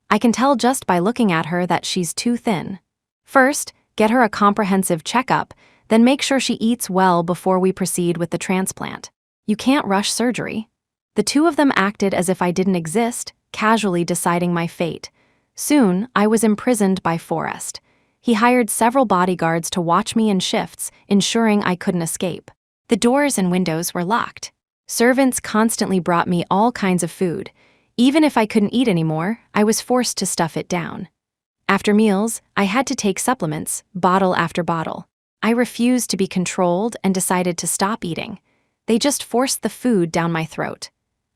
I can tell just by looking at her that she's too thin. First, get her a comprehensive checkup, then make sure she eats well before we proceed with the transplant. You can't rush surgery." The two of them acted as if I didn't exist, casually deciding my fate. Soon, I was imprisoned by Forrest. He hired several bodyguards to watch me in shifts, ensuring I couldn't escape. The doors and windows were locked. Servants constantly brought me all kinds of food. Even if I couldn't eat anymore, I was forced to stuff it down. After meals, I had to take supplements, bottle after bottle. I refused to be controlled and decided to stop eating. They just forced the food down my throat.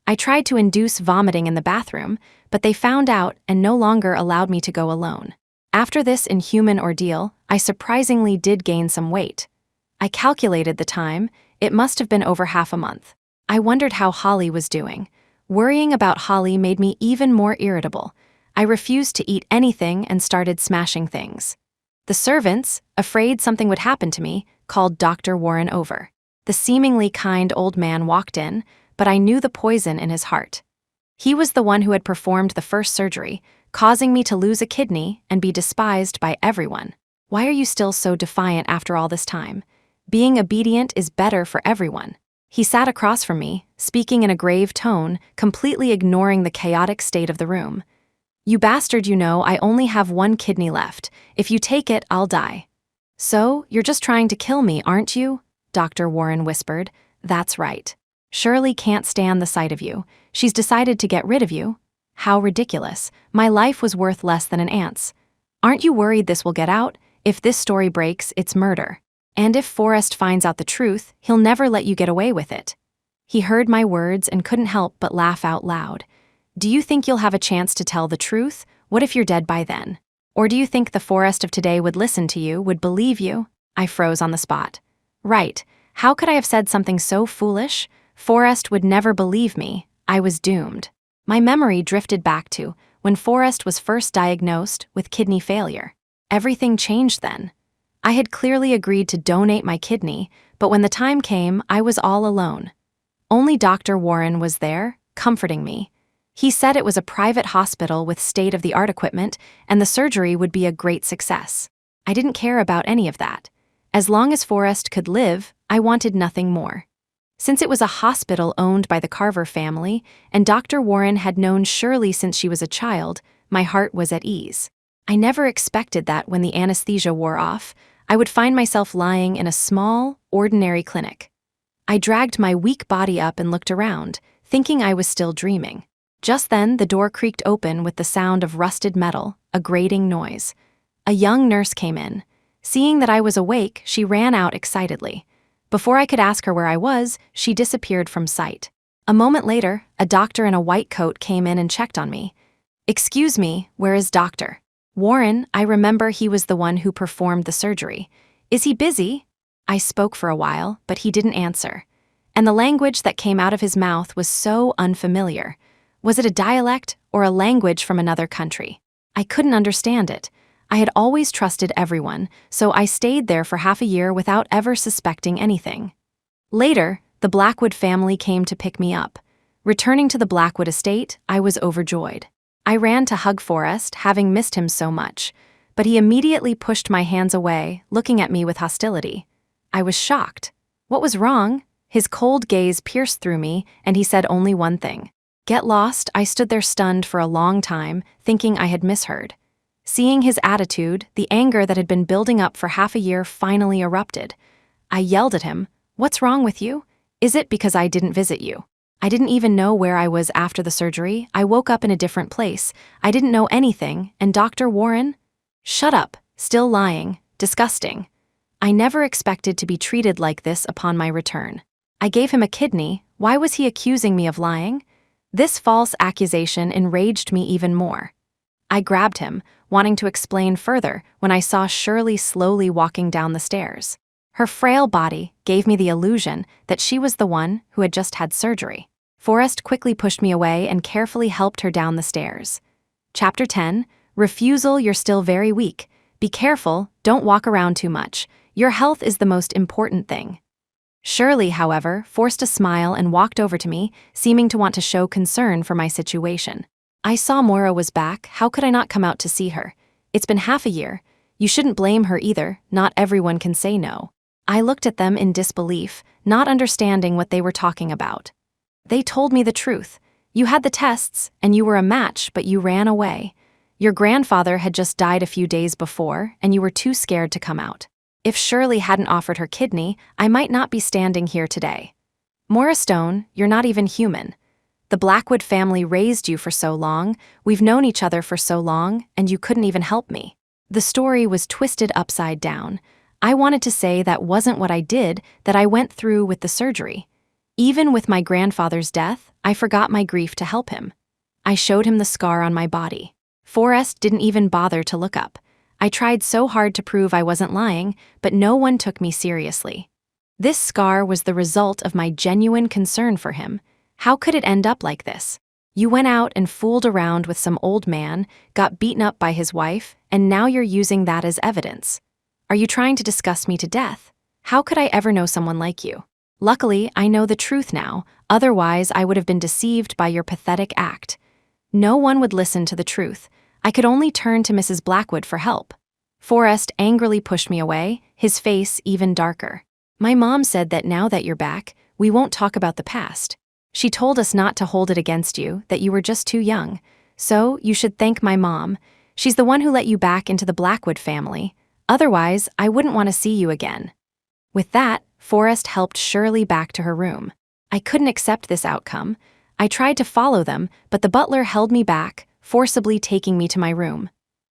I tried to induce vomiting in the bathroom, but they found out and no longer allowed me to go alone. After this inhuman ordeal, I surprisingly did gain some weight. I calculated the time. It must have been over half a month. I wondered how Holly was doing. Worrying about Holly made me even more irritable. I refused to eat anything and started smashing things. The servants, afraid something would happen to me, called Dr. Warren over. The seemingly kind old man walked in, but I knew the poison in his heart. He was the one who had performed the first surgery, causing me to lose a kidney and be despised by everyone. Why are you still so defiant after all this time? Being obedient is better for everyone. He sat across from me, speaking in a grave tone, completely ignoring the chaotic state of the room. "You bastard, you know I only have one kidney left. If you take it, I'll die." "So, you're just trying to kill me, aren't you?" Dr. Warren whispered. "That's right. Shirley can't stand the sight of you. She's decided to get rid of you." How ridiculous. My life was worth less than an ant's. "Aren't you worried this will get out? If this story breaks, it's murder. And if Forrest finds out the truth, he'll never let you get away with it." He heard my words and couldn't help but laugh out loud. "Do you think you'll have a chance to tell the truth? What if you're dead by then? Or do you think the Forrest of today would listen to you, would believe you?" I froze on the spot. Right. How could I have said something so foolish? Forrest would never believe me. I was doomed. My memory drifted back to when Forrest was first diagnosed with kidney failure. Everything changed then. I had clearly agreed to donate my kidney, but when the time came, I was all alone. Only Dr. Warren was there, comforting me. He said it was a private hospital with state-of-the-art equipment, and the surgery would be a great success. I didn't care about any of that. As long as Forrest could live, I wanted nothing more. Since it was a hospital owned by the Carver family, and Dr. Warren had known Shirley since she was a child, my heart was at ease. I never expected that when the anesthesia wore off, I would find myself lying in a small, ordinary clinic. I dragged my weak body up and looked around, thinking I was still dreaming. Just then, the door creaked open with the sound of rusted metal, a grating noise. A young nurse came in. Seeing that I was awake, she ran out excitedly. Before I could ask her where I was, she disappeared from sight. A moment later, a doctor in a white coat came in and checked on me. "Excuse me, where is Dr. Warren?" I remember he was the one who performed the surgery. "Is he busy?" I spoke for a while, but he didn't answer. And the language that came out of his mouth was so unfamiliar. Was it a dialect or a language from another country? I couldn't understand it. I had always trusted everyone, so I stayed there for half a year without ever suspecting anything. Later, the Blackwood family came to pick me up. Returning to the Blackwood estate, I was overjoyed. I ran to hug Forrest, having missed him so much, but he immediately pushed my hands away, looking at me with hostility. I was shocked. What was wrong? His cold gaze pierced through me, and he said only one thing. "Get lost." I stood there stunned for a long time, thinking I had misheard. Seeing his attitude, the anger that had been building up for half a year finally erupted. I yelled at him, "What's wrong with you? Is it because I didn't visit you? I didn't even know where I was after the surgery. I woke up in a different place. I didn't know anything, and Dr. Warren?" "Shut up, still lying, disgusting." I never expected to be treated like this upon my return. I gave him a kidney. Why was he accusing me of lying? This false accusation enraged me even more. I grabbed him, wanting to explain further, when I saw Shirley slowly walking down the stairs. Her frail body gave me the illusion that she was the one who had just had surgery. Forrest quickly pushed me away and carefully helped her down the stairs. Chapter 10, Refusal. You're still very weak. Be careful, don't walk around too much. Your health is the most important thing. Shirley, however, forced a smile and walked over to me, seeming to want to show concern for my situation. I saw Moira was back. How could I not come out to see her? It's been half a year. You shouldn't blame her either. Not everyone can say no. I looked at them in disbelief, not understanding what they were talking about. They told me the truth. You had the tests, and you were a match, but you ran away. Your grandfather had just died a few days before, and you were too scared to come out. If Shirley hadn't offered her kidney, I might not be standing here today. Moira Stone, you're not even human. The Blackwood family raised you for so long, we've known each other for so long, and you couldn't even help me. The story was twisted upside down. I wanted to say that wasn't what I did, that I went through with the surgery. Even with my grandfather's death, I forgot my grief to help him. I showed him the scar on my body. Forrest didn't even bother to look up. I tried so hard to prove I wasn't lying, but no one took me seriously. This scar was the result of my genuine concern for him. How could it end up like this? You went out and fooled around with some old man, got beaten up by his wife, and now you're using that as evidence. Are you trying to discuss me to death? How could I ever know someone like you? Luckily, I know the truth now, otherwise I would have been deceived by your pathetic act. No one would listen to the truth. I could only turn to Mrs. Blackwood for help. Forrest angrily pushed me away, his face even darker. My mom said that now that you're back, we won't talk about the past. She told us not to hold it against you, that you were just too young. So, you should thank my mom. She's the one who let you back into the Blackwood family. Otherwise, I wouldn't want to see you again. With that, Forrest helped Shirley back to her room. I couldn't accept this outcome. I tried to follow them, but the butler held me back, forcibly taking me to my room.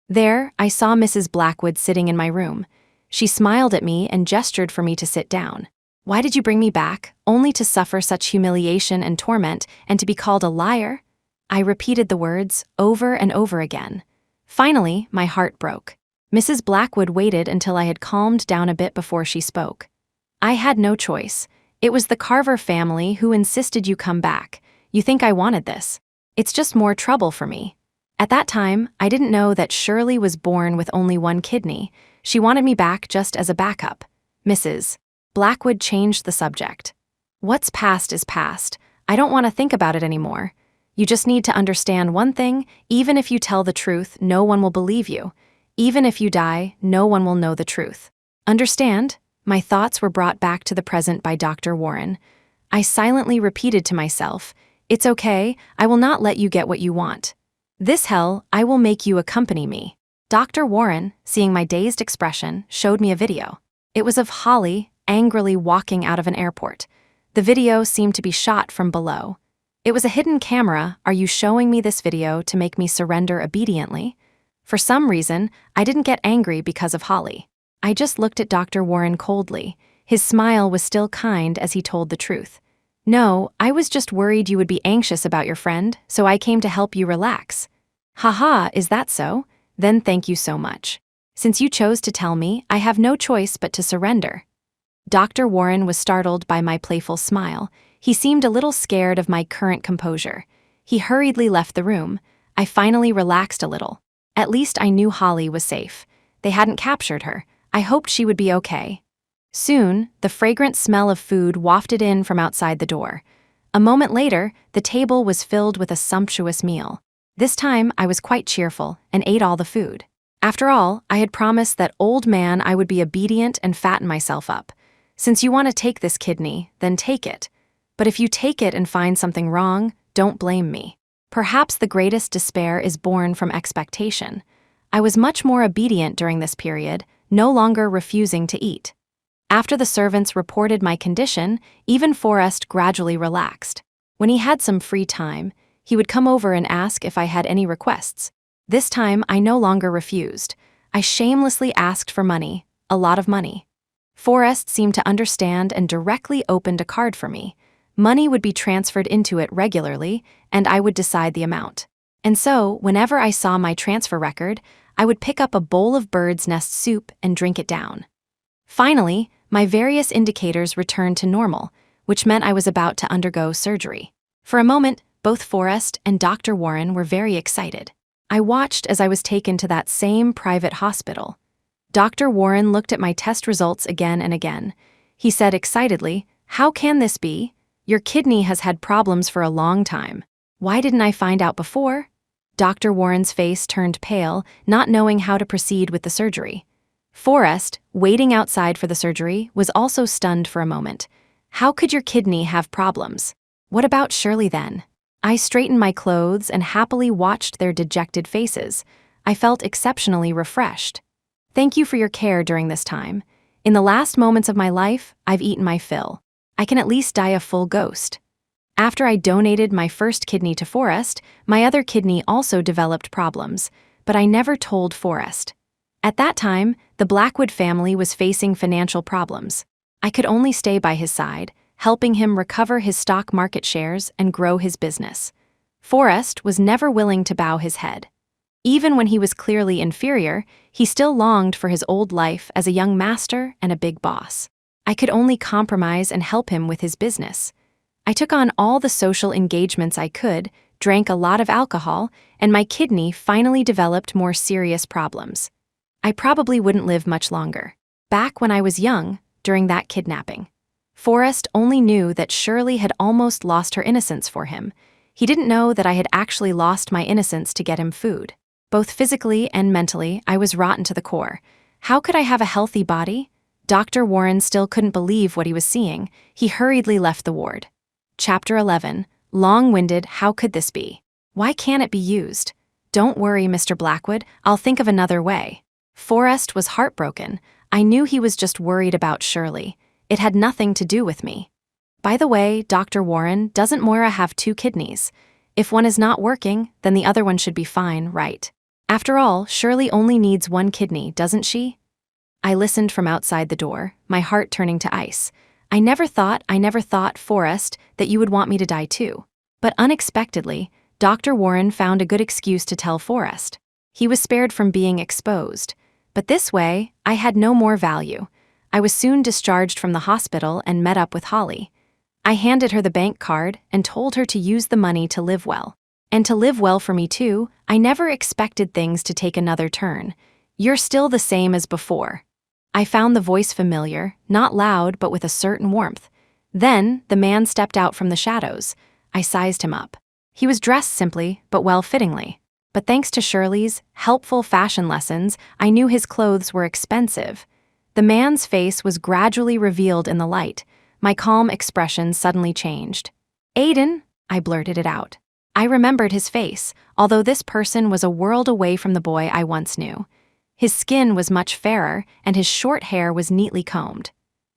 There, I saw Mrs. Blackwood sitting in my room. She smiled at me and gestured for me to sit down. Why did you bring me back, only to suffer such humiliation and torment, and to be called a liar? I repeated the words over and over again. Finally, my heart broke. Mrs. Blackwood waited until I had calmed down a bit before she spoke. I had no choice. It was the Carver family who insisted you come back. You think I wanted this? It's just more trouble for me. At that time, I didn't know that Shirley was born with only one kidney. She wanted me back just as a backup. Mrs. Blackwood changed the subject. What's past is past. I don't want to think about it anymore. You just need to understand one thing: even if you tell the truth, no one will believe you. Even if you die, no one will know the truth. Understand? My thoughts were brought back to the present by Dr. Warren. I silently repeated to myself, "It's okay, I will not let you get what you want. This hell, I will make you accompany me." Dr. Warren, seeing my dazed expression, showed me a video. It was of Holly angrily walking out of an airport. The video seemed to be shot from below. It was a hidden camera. Are you showing me this video to make me surrender obediently? For some reason, I didn't get angry because of Holly. I just looked at Dr. Warren coldly. His smile was still kind as he told the truth. "No, I was just worried you would be anxious about your friend, so I came to help you relax." "Haha, is that so? Then thank you so much. Since you chose to tell me, I have no choice but to surrender." Dr. Warren was startled by my playful smile. He seemed a little scared of my current composure. He hurriedly left the room. I finally relaxed a little. At least I knew Holly was safe. They hadn't captured her. I hoped she would be okay. Soon, the fragrant smell of food wafted in from outside the door. A moment later, the table was filled with a sumptuous meal. This time, I was quite cheerful and ate all the food. After all, I had promised that old man I would be obedient and fatten myself up. Since you want to take this kidney, then take it. But if you take it and find something wrong, don't blame me. Perhaps the greatest despair is born from expectation. I was much more obedient during this period, no longer refusing to eat. After the servants reported my condition, even Forrest gradually relaxed. When he had some free time, he would come over and ask if I had any requests. This time, I no longer refused. I shamelessly asked for money, a lot of money. Forrest seemed to understand and directly opened a card for me. Money would be transferred into it regularly, and I would decide the amount. And so, whenever I saw my transfer record, I would pick up a bowl of bird's nest soup and drink it down. Finally, My various indicators returned to normal, which meant I was about to undergo surgery. For a moment, both Forrest and Dr. Warren were very excited. I watched as I was taken to that same private hospital. Dr. Warren looked at my test results again and again. He said excitedly, "How can this be? Your kidney has had problems for a long time. Why didn't I find out before?" Dr. Warren's face turned pale, not knowing how to proceed with the surgery. Forrest, waiting outside for the surgery, was also stunned for a moment. How could your kidney have problems? What about Shirley then? I straightened my clothes and happily watched their dejected faces. I felt exceptionally refreshed. Thank you for your care during this time. In the last moments of my life, I've eaten my fill. I can at least die a full ghost. After I donated my first kidney to Forrest, my other kidney also developed problems, but I never told Forrest. At that time, the Blackwood family was facing financial problems. I could only stay by his side, helping him recover his stock market shares and grow his business. Forrest was never willing to bow his head. Even when he was clearly inferior, he still longed for his old life as a young master and a big boss. I could only compromise and help him with his business. I took on all the social engagements I could, drank a lot of alcohol, and my kidney finally developed more serious problems. I probably wouldn't live much longer. Back when I was young, during that kidnapping, Forrest only knew that Shirley had almost lost her innocence for him. He didn't know that I had actually lost my innocence to get him food. Both physically and mentally, I was rotten to the core. How could I have a healthy body? Dr. Warren still couldn't believe what he was seeing. He hurriedly left the ward. Chapter 11. Long-winded, how could this be? Why can't it be used? Don't worry, Mr. Blackwood, I'll think of another way. Forrest was heartbroken. I knew he was just worried about Shirley. It had nothing to do with me. By the way, Dr. Warren, doesn't Moira have 2 kidneys? If one is not working, then the other one should be fine, right? After all, Shirley only needs 1 kidney, doesn't she? I listened from outside the door, my heart turning to ice. I never thought, Forrest, that you would want me to die too. But unexpectedly, Dr. Warren found a good excuse to tell Forrest. He was spared from being exposed. But this way, I had no more value. I was soon discharged from the hospital and met up with Holly. I handed her the bank card and told her to use the money to live well. And to live well for me too, I never expected things to take another turn. You're still the same as before. I found the voice familiar, not loud but with a certain warmth. Then, the man stepped out from the shadows. I sized him up. He was dressed simply, but well-fittingly. But thanks to Shirley's helpful fashion lessons, I knew his clothes were expensive. The man's face was gradually revealed in the light. My calm expression suddenly changed. "Aiden," I blurted it out. I remembered his face, although this person was a world away from the boy I once knew. His skin was much fairer, and his short hair was neatly combed.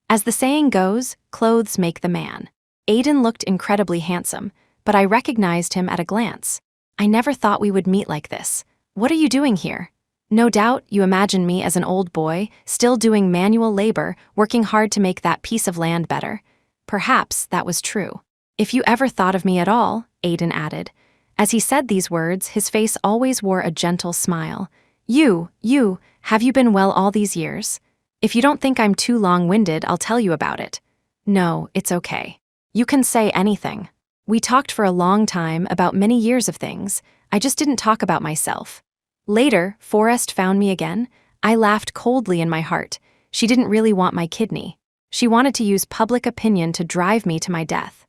As the saying goes, clothes make the man. Aiden looked incredibly handsome, but I recognized him at a glance. I never thought we would meet like this. What are you doing here? No doubt you imagine me as an old boy, still doing manual labor, working hard to make that piece of land better. Perhaps that was true. If you ever thought of me at all, Aiden added. As he said these words, his face always wore a gentle smile. Have you been well all these years? If you don't think I'm too long-winded, I'll tell you about it. No, it's okay. You can say anything. We talked for a long time about many years of things. I just didn't talk about myself. Later, Forrest found me again. I laughed coldly in my heart. She didn't really want my kidney. She wanted to use public opinion to drive me to my death.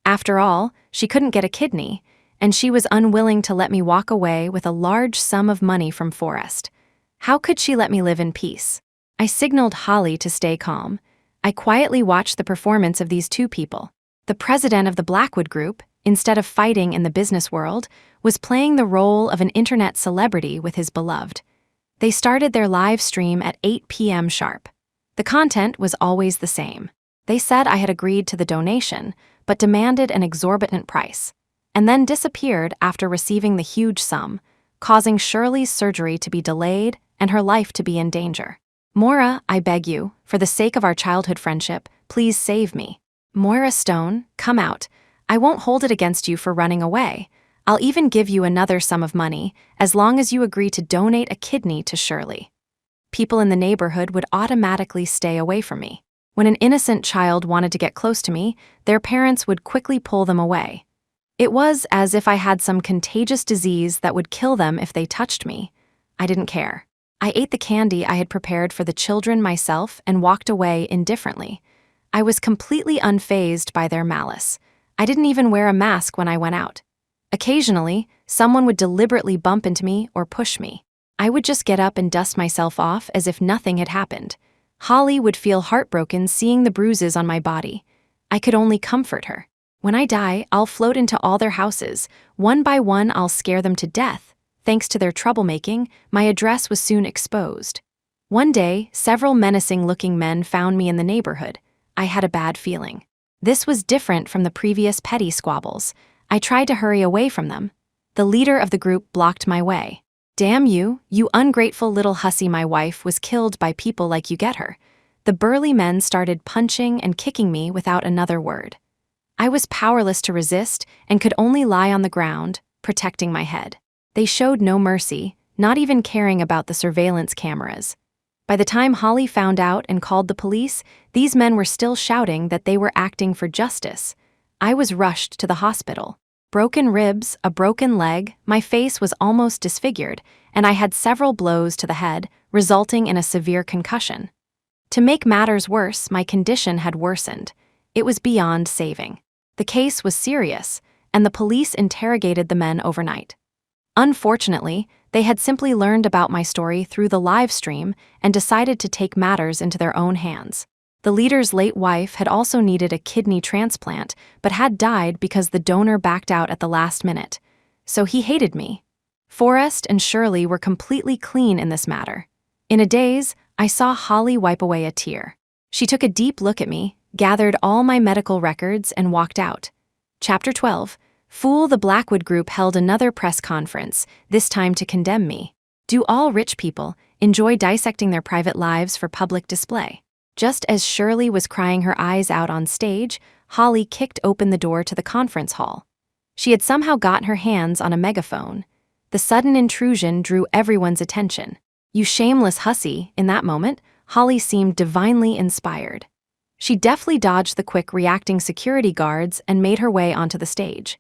After all, she couldn't get a kidney, and she was unwilling to let me walk away with a large sum of money from Forrest. How could she let me live in peace? I signaled Holly to stay calm. I quietly watched the performance of these 2 people. The president of the Blackwood Group, instead of fighting in the business world, was playing the role of an internet celebrity with his beloved. They started their live stream at 8 p.m. sharp. The content was always the same. They said I had agreed to the donation, but demanded an exorbitant price, and then disappeared after receiving the huge sum, causing Shirley's surgery to be delayed and her life to be in danger. Moira, I beg you, for the sake of our childhood friendship, please save me. Moira Stone, come out. I won't hold it against you for running away. I'll even give you another sum of money, as long as you agree to donate a kidney to Shirley. People in the neighborhood would automatically stay away from me. When an innocent child wanted to get close to me, their parents would quickly pull them away. It was as if I had some contagious disease that would kill them if they touched me. I didn't care. I ate the candy I had prepared for the children myself and walked away indifferently. I was completely unfazed by their malice. I didn't even wear a mask when I went out. Occasionally, someone would deliberately bump into me or push me. I would just get up and dust myself off as if nothing had happened. Holly would feel heartbroken seeing the bruises on my body. I could only comfort her. When I die, I'll float into all their houses. One by one, I'll scare them to death. Thanks to their troublemaking, my address was soon exposed. One day, several menacing-looking men found me in the neighborhood. I had a bad feeling. This was different from the previous petty squabbles. I tried to hurry away from them. The leader of the group blocked my way. "Damn you, you ungrateful little hussy, my wife was killed by people like you get her." The burly men started punching and kicking me without another word. I was powerless to resist and could only lie on the ground, protecting my head. They showed no mercy, not even caring about the surveillance cameras. By the time Holly found out and called the police, these men were still shouting that they were acting for justice. I was rushed to the hospital. Broken ribs, a broken leg, my face was almost disfigured, and I had several blows to the head, resulting in a severe concussion. To make matters worse, my condition had worsened. It was beyond saving. The case was serious, and the police interrogated the men overnight. Unfortunately, they had simply learned about my story through the live stream and decided to take matters into their own hands. The leader's late wife had also needed a kidney transplant, but had died because the donor backed out at the last minute. So he hated me. Forrest and Shirley were completely clean in this matter. In a daze, I saw Holly wipe away a tear. She took a deep look at me, gathered all my medical records, and walked out. Chapter 12. Fool. The Blackwood Group held another press conference, this time to condemn me. Do all rich people enjoy dissecting their private lives for public display? Just as Shirley was crying her eyes out on stage, Holly kicked open the door to the conference hall. She had somehow gotten her hands on a megaphone. The sudden intrusion drew everyone's attention. "You shameless hussy." In that moment, Holly seemed divinely inspired. She deftly dodged the quick reacting security guards and made her way onto the stage.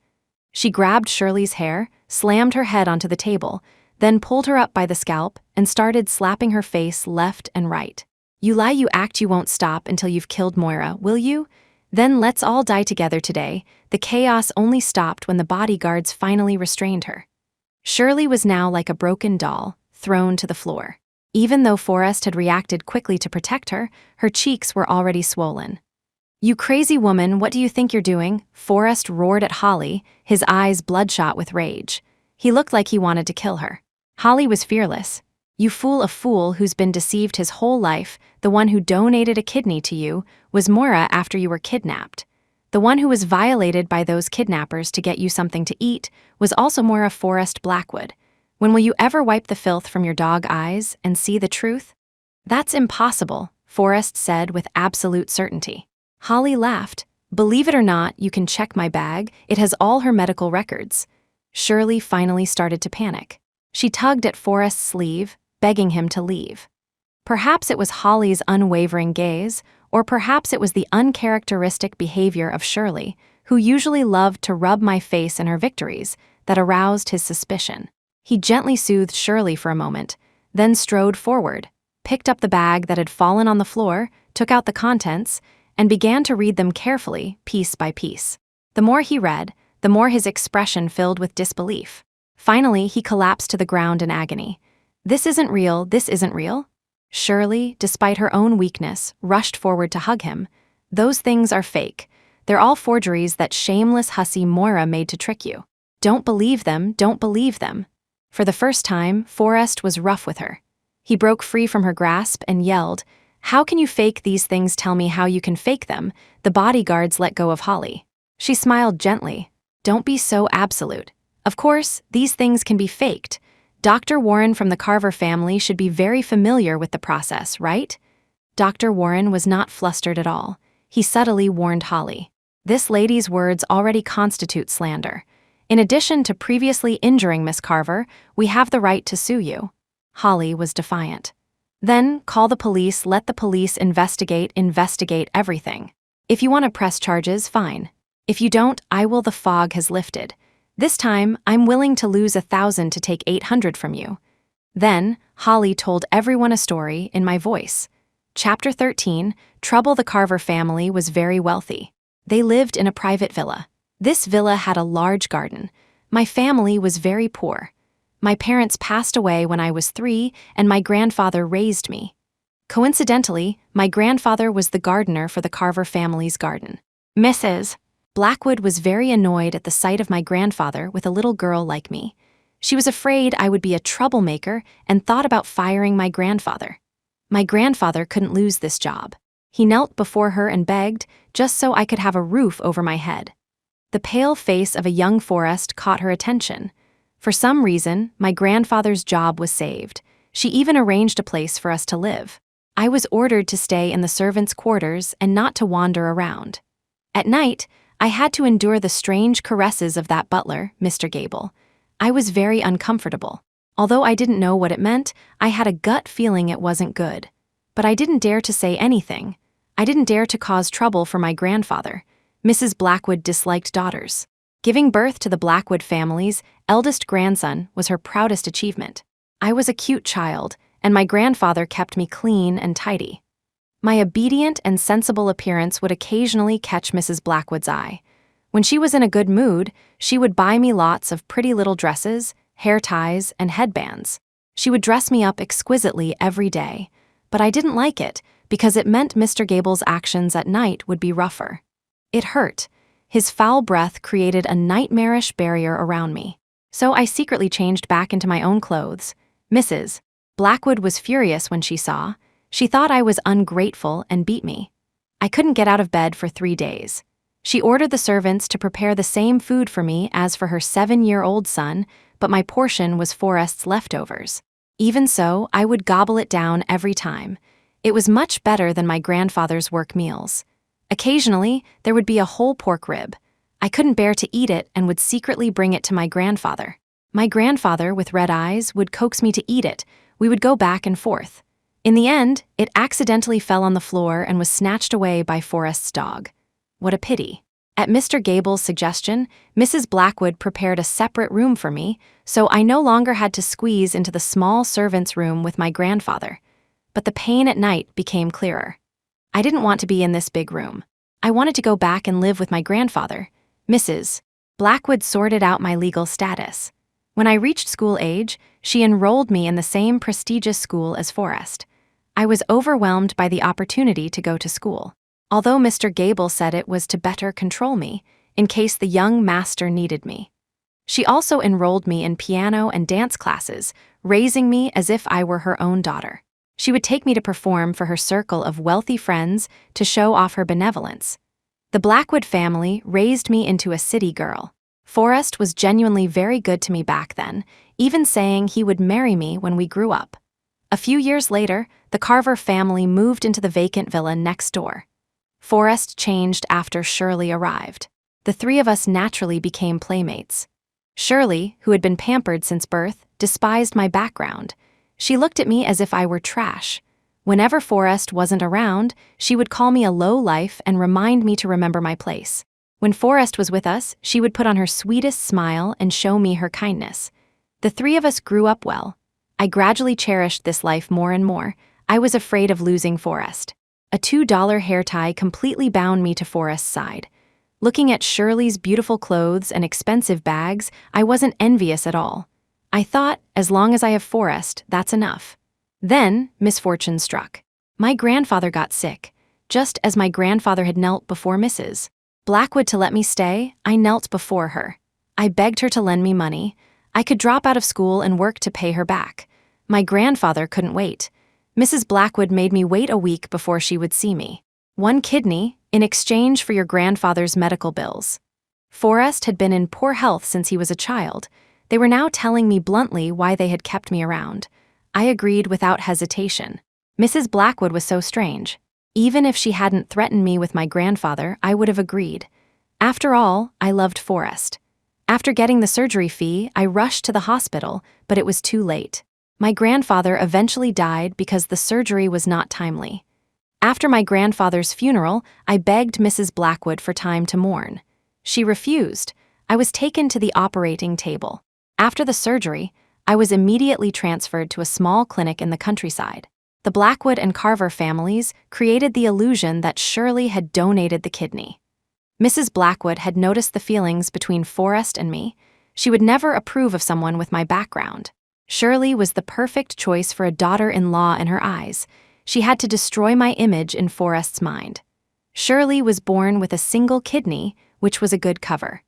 She grabbed Shirley's hair, slammed her head onto the table, then pulled her up by the scalp and started slapping her face left and right. "You lie, you act, you won't stop until you've killed Moira, will you? Then let's all die together today." The chaos only stopped when the bodyguards finally restrained her. Shirley was now like a broken doll, thrown to the floor. Even though Forrest had reacted quickly to protect her, her cheeks were already swollen. "You crazy woman, what do you think you're doing?" Forrest roared at Holly, his eyes bloodshot with rage. He looked like he wanted to kill her. Holly was fearless. "You fool, a fool who's been deceived his whole life. The one who donated a kidney to you was Moira after you were kidnapped. The one who was violated by those kidnappers to get you something to eat was also Moira Forrest Blackwood. When will you ever wipe the filth from your dog eyes and see the truth?" "That's impossible," Forrest said with absolute certainty. Holly laughed. "Believe it or not, you can check my bag. It has all her medical records." Shirley finally started to panic. She tugged at Forrest's sleeve, begging him to leave. Perhaps it was Holly's unwavering gaze, or perhaps it was the uncharacteristic behavior of Shirley, who usually loved to rub my face in her victories, that aroused his suspicion. He gently soothed Shirley for a moment, then strode forward, picked up the bag that had fallen on the floor, took out the contents, and began to read them carefully, piece by piece. The more he read, the more his expression filled with disbelief. Finally, he collapsed to the ground in agony. "This isn't real, this isn't real." Shirley, despite her own weakness, rushed forward to hug him. "Those things are fake. They're all forgeries that shameless hussy Moira made to trick you. Don't believe them, don't believe them." For the first time, Forrest was rough with her. He broke free from her grasp and yelled, "How can you fake these things? Tell me how you can fake them." The bodyguards let go of Holly. She smiled gently. "Don't be so absolute. Of course, these things can be faked. Dr. Warren from the Carver family should be very familiar with the process, right?" Dr. Warren was not flustered at all. He subtly warned Holly. "This lady's words already constitute slander. In addition to previously injuring Miss Carver, we have the right to sue you." Holly was defiant. Then, call the police, let the police investigate everything. If you want to press charges, fine. If you don't, I will. The fog has lifted. This time, I'm willing to lose 1,000 to take 800 from you. Then, Holly told everyone a story in my voice. Chapter 13, Trouble. The Carver family was very wealthy. They lived in a private villa. This villa had a large garden. My family was very poor. My parents passed away when I was 3, and my grandfather raised me. Coincidentally, my grandfather was the gardener for the Carver family's garden. Mrs. Blackwood was very annoyed at the sight of my grandfather with a little girl like me. She was afraid I would be a troublemaker and thought about firing my grandfather. My grandfather couldn't lose this job. He knelt before her and begged, just so I could have a roof over my head. The pale face of a young Forrest caught her attention. For some reason, my grandfather's job was saved. She even arranged a place for us to live. I was ordered to stay in the servants' quarters and not to wander around. At night, I had to endure the strange caresses of that butler, Mr. Gable. I was very uncomfortable. Although I didn't know what it meant, I had a gut feeling it wasn't good. But I didn't dare to say anything. I didn't dare to cause trouble for my grandfather. Mrs. Blackwood disliked daughters. Giving birth to the Blackwood family's eldest grandson was her proudest achievement. I was a cute child, and my grandfather kept me clean and tidy. My obedient and sensible appearance would occasionally catch Mrs. Blackwood's eye. When she was in a good mood, she would buy me lots of pretty little dresses, hair ties, and headbands. She would dress me up exquisitely every day, but I didn't like it because it meant Mr. Gable's actions at night would be rougher. It hurt. His foul breath created a nightmarish barrier around me. So I secretly changed back into my own clothes. Mrs. Blackwood was furious when she saw. She thought I was ungrateful and beat me. I couldn't get out of bed for 3 days. She ordered the servants to prepare the same food for me as for her 7-year-old son, but my portion was Forrest's leftovers. Even so, I would gobble it down every time. It was much better than my grandfather's work meals. Occasionally, there would be a whole pork rib. I couldn't bear to eat it and would secretly bring it to my grandfather. My grandfather, with red eyes, would coax me to eat it. We would go back and forth. In the end, it accidentally fell on the floor and was snatched away by Forrest's dog. What a pity. At Mr. Gable's suggestion, Mrs. Blackwood prepared a separate room for me, so I no longer had to squeeze into the small servants' room with my grandfather. But the pain at night became clearer. I didn't want to be in this big room. I wanted to go back and live with my grandfather. Mrs. Blackwood sorted out my legal status. When I reached school age, she enrolled me in the same prestigious school as Forrest. I was overwhelmed by the opportunity to go to school. Although Mr. Gable said it was to better control me, in case the young master needed me. She also enrolled me in piano and dance classes, raising me as if I were her own daughter. She would take me to perform for her circle of wealthy friends to show off her benevolence. The Blackwood family raised me into a city girl. Forrest was genuinely very good to me back then, even saying he would marry me when we grew up. A few years later, the Carver family moved into the vacant villa next door. Forrest changed after Shirley arrived. The 3 of us naturally became playmates. Shirley, who had been pampered since birth, despised my background. She looked at me as if I were trash. Whenever Forrest wasn't around, she would call me a low life and remind me to remember my place. When Forrest was with us, she would put on her sweetest smile and show me her kindness. The 3 of us grew up well. I gradually cherished this life more and more. I was afraid of losing Forrest. A $2 hair tie completely bound me to Forrest's side. Looking at Shirley's beautiful clothes and expensive bags, I wasn't envious at all. I thought, as long as I have Forrest, that's enough. Then, misfortune struck. My grandfather got sick. Just as my grandfather had knelt before Mrs. Blackwood to let me stay, I knelt before her. I begged her to lend me money. I could drop out of school and work to pay her back. My grandfather couldn't wait. Mrs. Blackwood made me wait a week before she would see me. 1 kidney, in exchange for your grandfather's medical bills. Forrest had been in poor health since he was a child. They were now telling me bluntly why they had kept me around. I agreed without hesitation. Mrs. Blackwood was so strange. Even if she hadn't threatened me with my grandfather, I would have agreed. After all, I loved Forrest. After getting the surgery fee, I rushed to the hospital, but it was too late. My grandfather eventually died because the surgery was not timely. After my grandfather's funeral, I begged Mrs. Blackwood for time to mourn. She refused. I was taken to the operating table. After the surgery, I was immediately transferred to a small clinic in the countryside. The Blackwood and Carver families created the illusion that Shirley had donated the kidney. Mrs. Blackwood had noticed the feelings between Forrest and me. She would never approve of someone with my background. Shirley was the perfect choice for a daughter-in-law in her eyes. She had to destroy my image in Forrest's mind. Shirley was born with a single kidney, which was a good cover.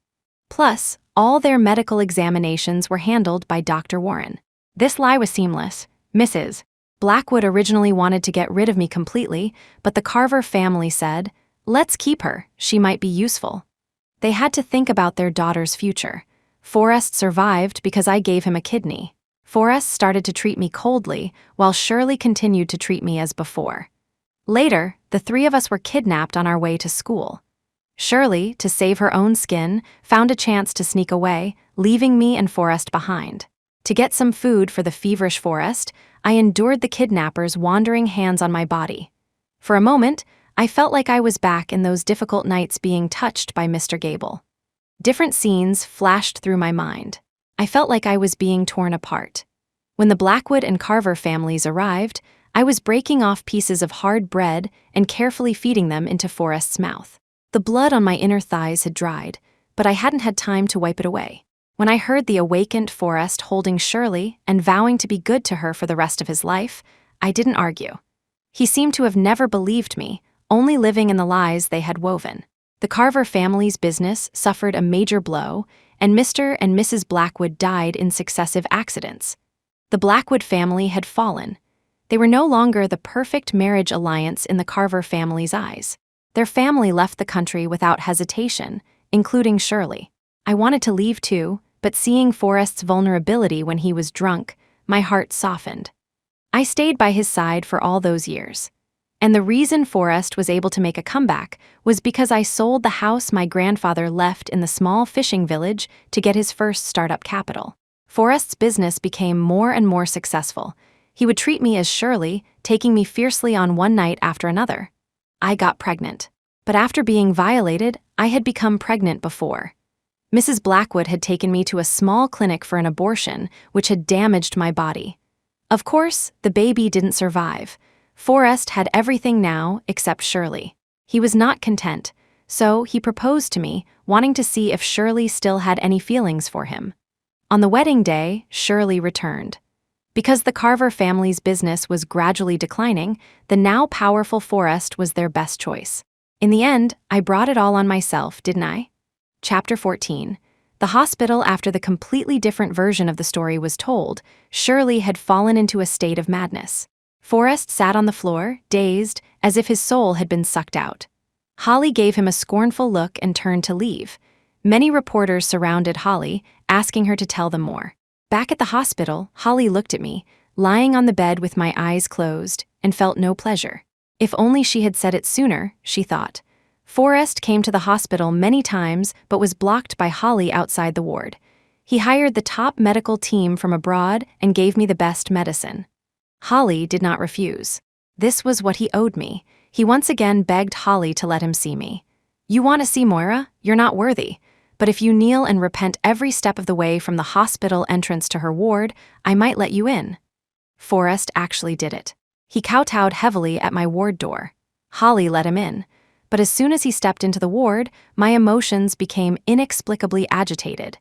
Plus, all their medical examinations were handled by Dr. Warren. This lie was seamless. Mrs. Blackwood originally wanted to get rid of me completely, but the Carver family said, "Let's keep her, she might be useful." They had to think about their daughter's future. Forrest survived because I gave him a kidney. Forrest started to treat me coldly, while Shirley continued to treat me as before. Later, the three of us were kidnapped on our way to school. Shirley, to save her own skin, found a chance to sneak away, leaving me and Forrest behind. To get some food for the feverish Forrest, I endured the kidnappers' wandering hands on my body. For a moment, I felt like I was back in those difficult nights being touched by Mr. Gable. Different scenes flashed through my mind. I felt like I was being torn apart. When the Blackwood and Carver families arrived, I was breaking off pieces of hard bread and carefully feeding them into Forrest's mouth. The blood on my inner thighs had dried, but I hadn't had time to wipe it away. When I heard the awakened Forrest holding Shirley and vowing to be good to her for the rest of his life, I didn't argue. He seemed to have never believed me, only living in the lies they had woven. The Carver family's business suffered a major blow, and Mr. and Mrs. Blackwood died in successive accidents. The Blackwood family had fallen. They were no longer the perfect marriage alliance in the Carver family's eyes. Their family left the country without hesitation, including Shirley. I wanted to leave too, but seeing Forrest's vulnerability when he was drunk, my heart softened. I stayed by his side for all those years. And the reason Forrest was able to make a comeback was because I sold the house my grandfather left in the small fishing village to get his first startup capital. Forrest's business became more and more successful. He would treat me as Shirley, taking me fiercely on one night after another. I got pregnant. But after being violated, I had become pregnant before. Mrs. Blackwood had taken me to a small clinic for an abortion, which had damaged my body. Of course, the baby didn't survive. Forrest had everything now except Shirley. He was not content, so he proposed to me, wanting to see if Shirley still had any feelings for him. On the wedding day, Shirley returned. Because the Carver family's business was gradually declining, the now powerful Forrest was their best choice. In the end, I brought it all on myself, didn't I? Chapter 14. The hospital. After the completely different version of the story was told, Shirley had fallen into a state of madness. Forrest sat on the floor, dazed, as if his soul had been sucked out. Holly gave him a scornful look and turned to leave. Many reporters surrounded Holly, asking her to tell them more. Back at the hospital, Holly looked at me, lying on the bed with my eyes closed, and felt no pleasure. If only she had said it sooner, she thought. Forrest came to the hospital many times but was blocked by Holly outside the ward. He hired the top medical team from abroad and gave me the best medicine. Holly did not refuse. This was what he owed me. He once again begged Holly to let him see me. "You want to see Moira? You're not worthy. But if you kneel and repent every step of the way from the hospital entrance to her ward, I might let you in." Forrest actually did it. He kowtowed heavily at my ward door. Holly let him in. But as soon as he stepped into the ward, my emotions became inexplicably agitated.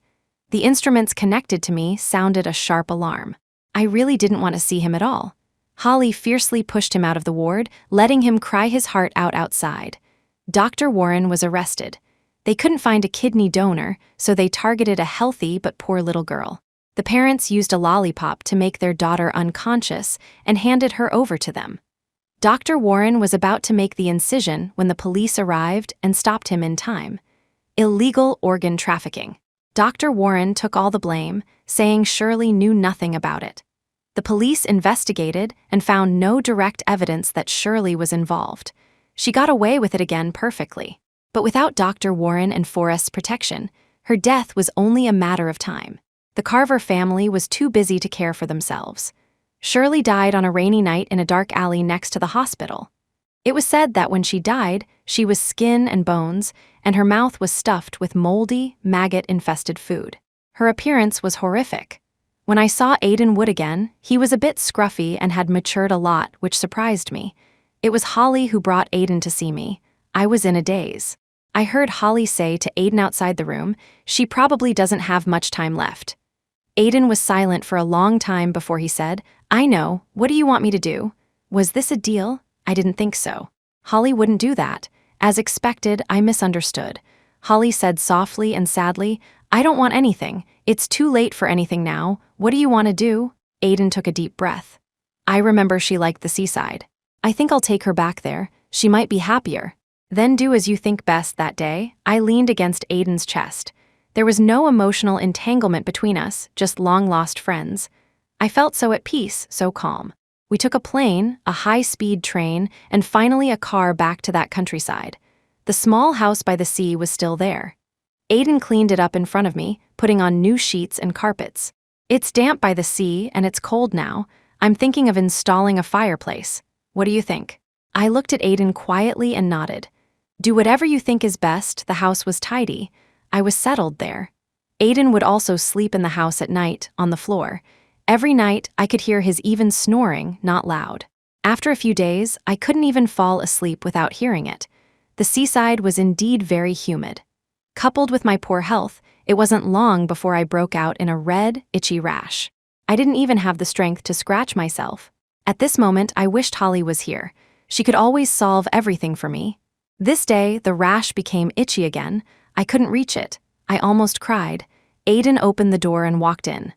The instruments connected to me sounded a sharp alarm. I really didn't want to see him at all. Holly fiercely pushed him out of the ward, letting him cry his heart out outside. Dr. Warren was arrested. They couldn't find a kidney donor, so they targeted a healthy but poor little girl. The parents used a lollipop to make their daughter unconscious and handed her over to them. Dr. Warren was about to make the incision when the police arrived and stopped him in time. Illegal organ trafficking. Dr. Warren took all the blame, saying Shirley knew nothing about it. The police investigated and found no direct evidence that Shirley was involved. She got away with it again perfectly. But without Dr. Warren and Forrest's protection, her death was only a matter of time. The Carver family was too busy to care for themselves. Shirley died on a rainy night in a dark alley next to the hospital. It was said that when she died, she was skin and bones, and her mouth was stuffed with moldy, maggot-infested food. Her appearance was horrific. When I saw Aiden Wood again, he was a bit scruffy and had matured a lot, which surprised me. It was Holly who brought Aiden to see me. I was in a daze. I heard Holly say to Aiden outside the room, "She probably doesn't have much time left." Aiden was silent for a long time before he said, "I know, what do you want me to do?" Was this a deal? I didn't think so. Holly wouldn't do that. As expected, I misunderstood. Holly said softly and sadly, "I don't want anything. It's too late for anything now. What do you want to do?" Aiden took a deep breath. I remember she liked the seaside. "I think I'll take her back there. She might be happier." "Then do as you think best." That day, I leaned against Aiden's chest. There was no emotional entanglement between us, just long-lost friends. I felt so at peace, so calm. We took a plane, a high-speed train, and finally a car back to that countryside. The small house by the sea was still there. Aiden cleaned it up in front of me, putting on new sheets and carpets. "It's damp by the sea, and it's cold now. I'm thinking of installing a fireplace. What do you think?" I looked at Aiden quietly and nodded. "Do whatever you think is best." The house was tidy. I was settled there. Aiden would also sleep in the house at night, on the floor. Every night, I could hear his even snoring, not loud. After a few days, I couldn't even fall asleep without hearing it. The seaside was indeed very humid. Coupled with my poor health, it wasn't long before I broke out in a red, itchy rash. I didn't even have the strength to scratch myself. At this moment, I wished Holly was here. She could always solve everything for me. This day, the rash became itchy again. I couldn't reach it. I almost cried. Aiden opened the door and walked in.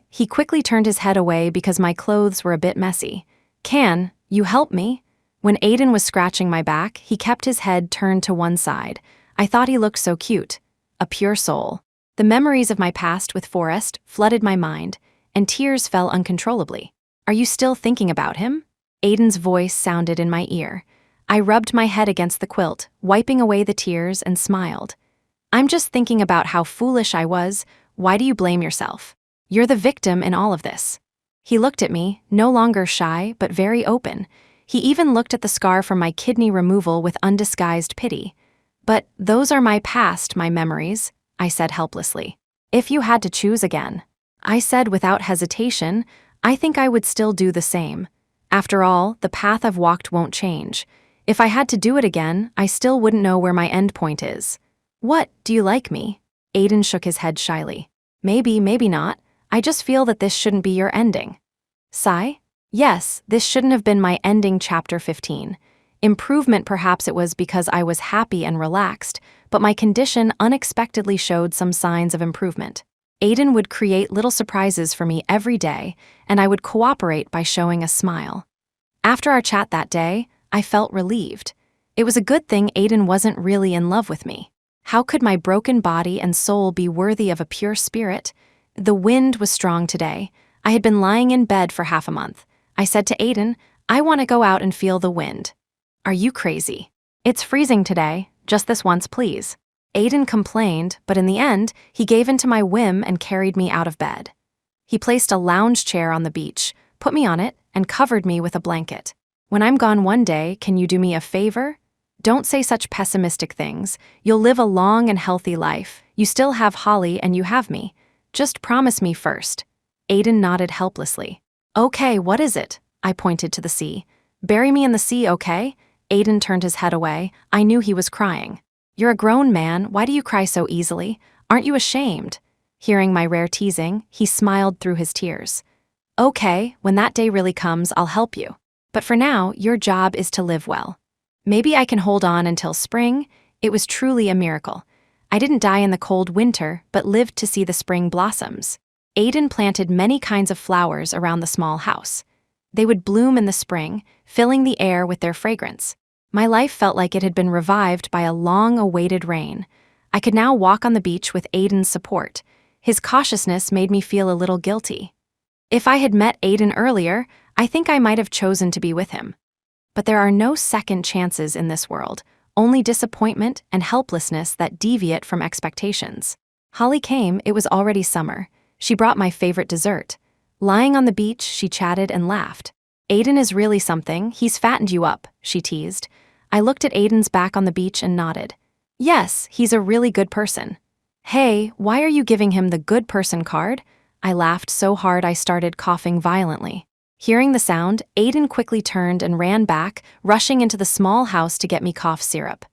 He quickly turned his head away because my clothes were a bit messy. "Can you help me?" When Aiden was scratching my back, he kept his head turned to one side. I thought he looked so cute. A pure soul. The memories of my past with Forrest flooded my mind, and tears fell uncontrollably. "Are you still thinking about him?" Aiden's voice sounded in my ear. I rubbed my head against the quilt, wiping away the tears, and smiled. "I'm just thinking about how foolish I was. Why do you blame yourself? You're the victim in all of this." He looked at me, no longer shy, but very open. He even looked at the scar from my kidney removal with undisguised pity. "But those are my past, my memories," I said helplessly. "If you had to choose again," I said without hesitation, "I think I would still do the same. After all, the path I've walked won't change. If I had to do it again, I still wouldn't know where my end point is." "What, do you like me?" Aiden shook his head shyly. "Maybe, maybe not. I just feel that this shouldn't be your ending." Sigh? Yes, this shouldn't have been my ending. Chapter 15. Improvement. Perhaps it was because I was happy and relaxed, but my condition unexpectedly showed some signs of improvement. Aiden would create little surprises for me every day, and I would cooperate by showing a smile. After our chat that day, I felt relieved. It was a good thing Aiden wasn't really in love with me. How could my broken body and soul be worthy of a pure spirit? The wind was strong today. I had been lying in bed for half a month. I said to Aiden, "I want to go out and feel the wind." "Are you crazy? It's freezing today. Just this once, please." Aiden complained, but in the end, he gave in to my whim and carried me out of bed. He placed a lounge chair on the beach, put me on it, and covered me with a blanket. "When I'm gone one day, can you do me a favor?" "Don't say such pessimistic things. You'll live a long and healthy life. You still have Holly and you have me. Just promise me first." Aiden nodded helplessly. "Okay, what is it?" I pointed to the sea. "Bury me in the sea, okay?" Aiden turned his head away. I knew he was crying. "You're a grown man. Why do you cry so easily? Aren't you ashamed?" Hearing my rare teasing, he smiled through his tears. "Okay, when that day really comes, I'll help you. But for now, your job is to live well. Maybe I can hold on until spring." It was truly a miracle. I didn't die in the cold winter, but lived to see the spring blossoms. Aiden planted many kinds of flowers around the small house. They would bloom in the spring, filling the air with their fragrance. My life felt like it had been revived by a long-awaited rain. I could now walk on the beach with Aiden's support. His cautiousness made me feel a little guilty. If I had met Aiden earlier, I think I might have chosen to be with him. But there are no second chances in this world, only disappointment and helplessness that deviate from expectations. Holly came. It was already summer. She brought my favorite dessert. Lying on the beach, she chatted and laughed. Aiden is really something, he's fattened you up, she teased. I looked at Aiden's back on the beach and nodded. Yes, he's a really good person. Hey, why are you giving him the good person card? I laughed so hard I started coughing violently. Hearing the sound, Aiden quickly turned and ran back, rushing into the small house to get me cough syrup.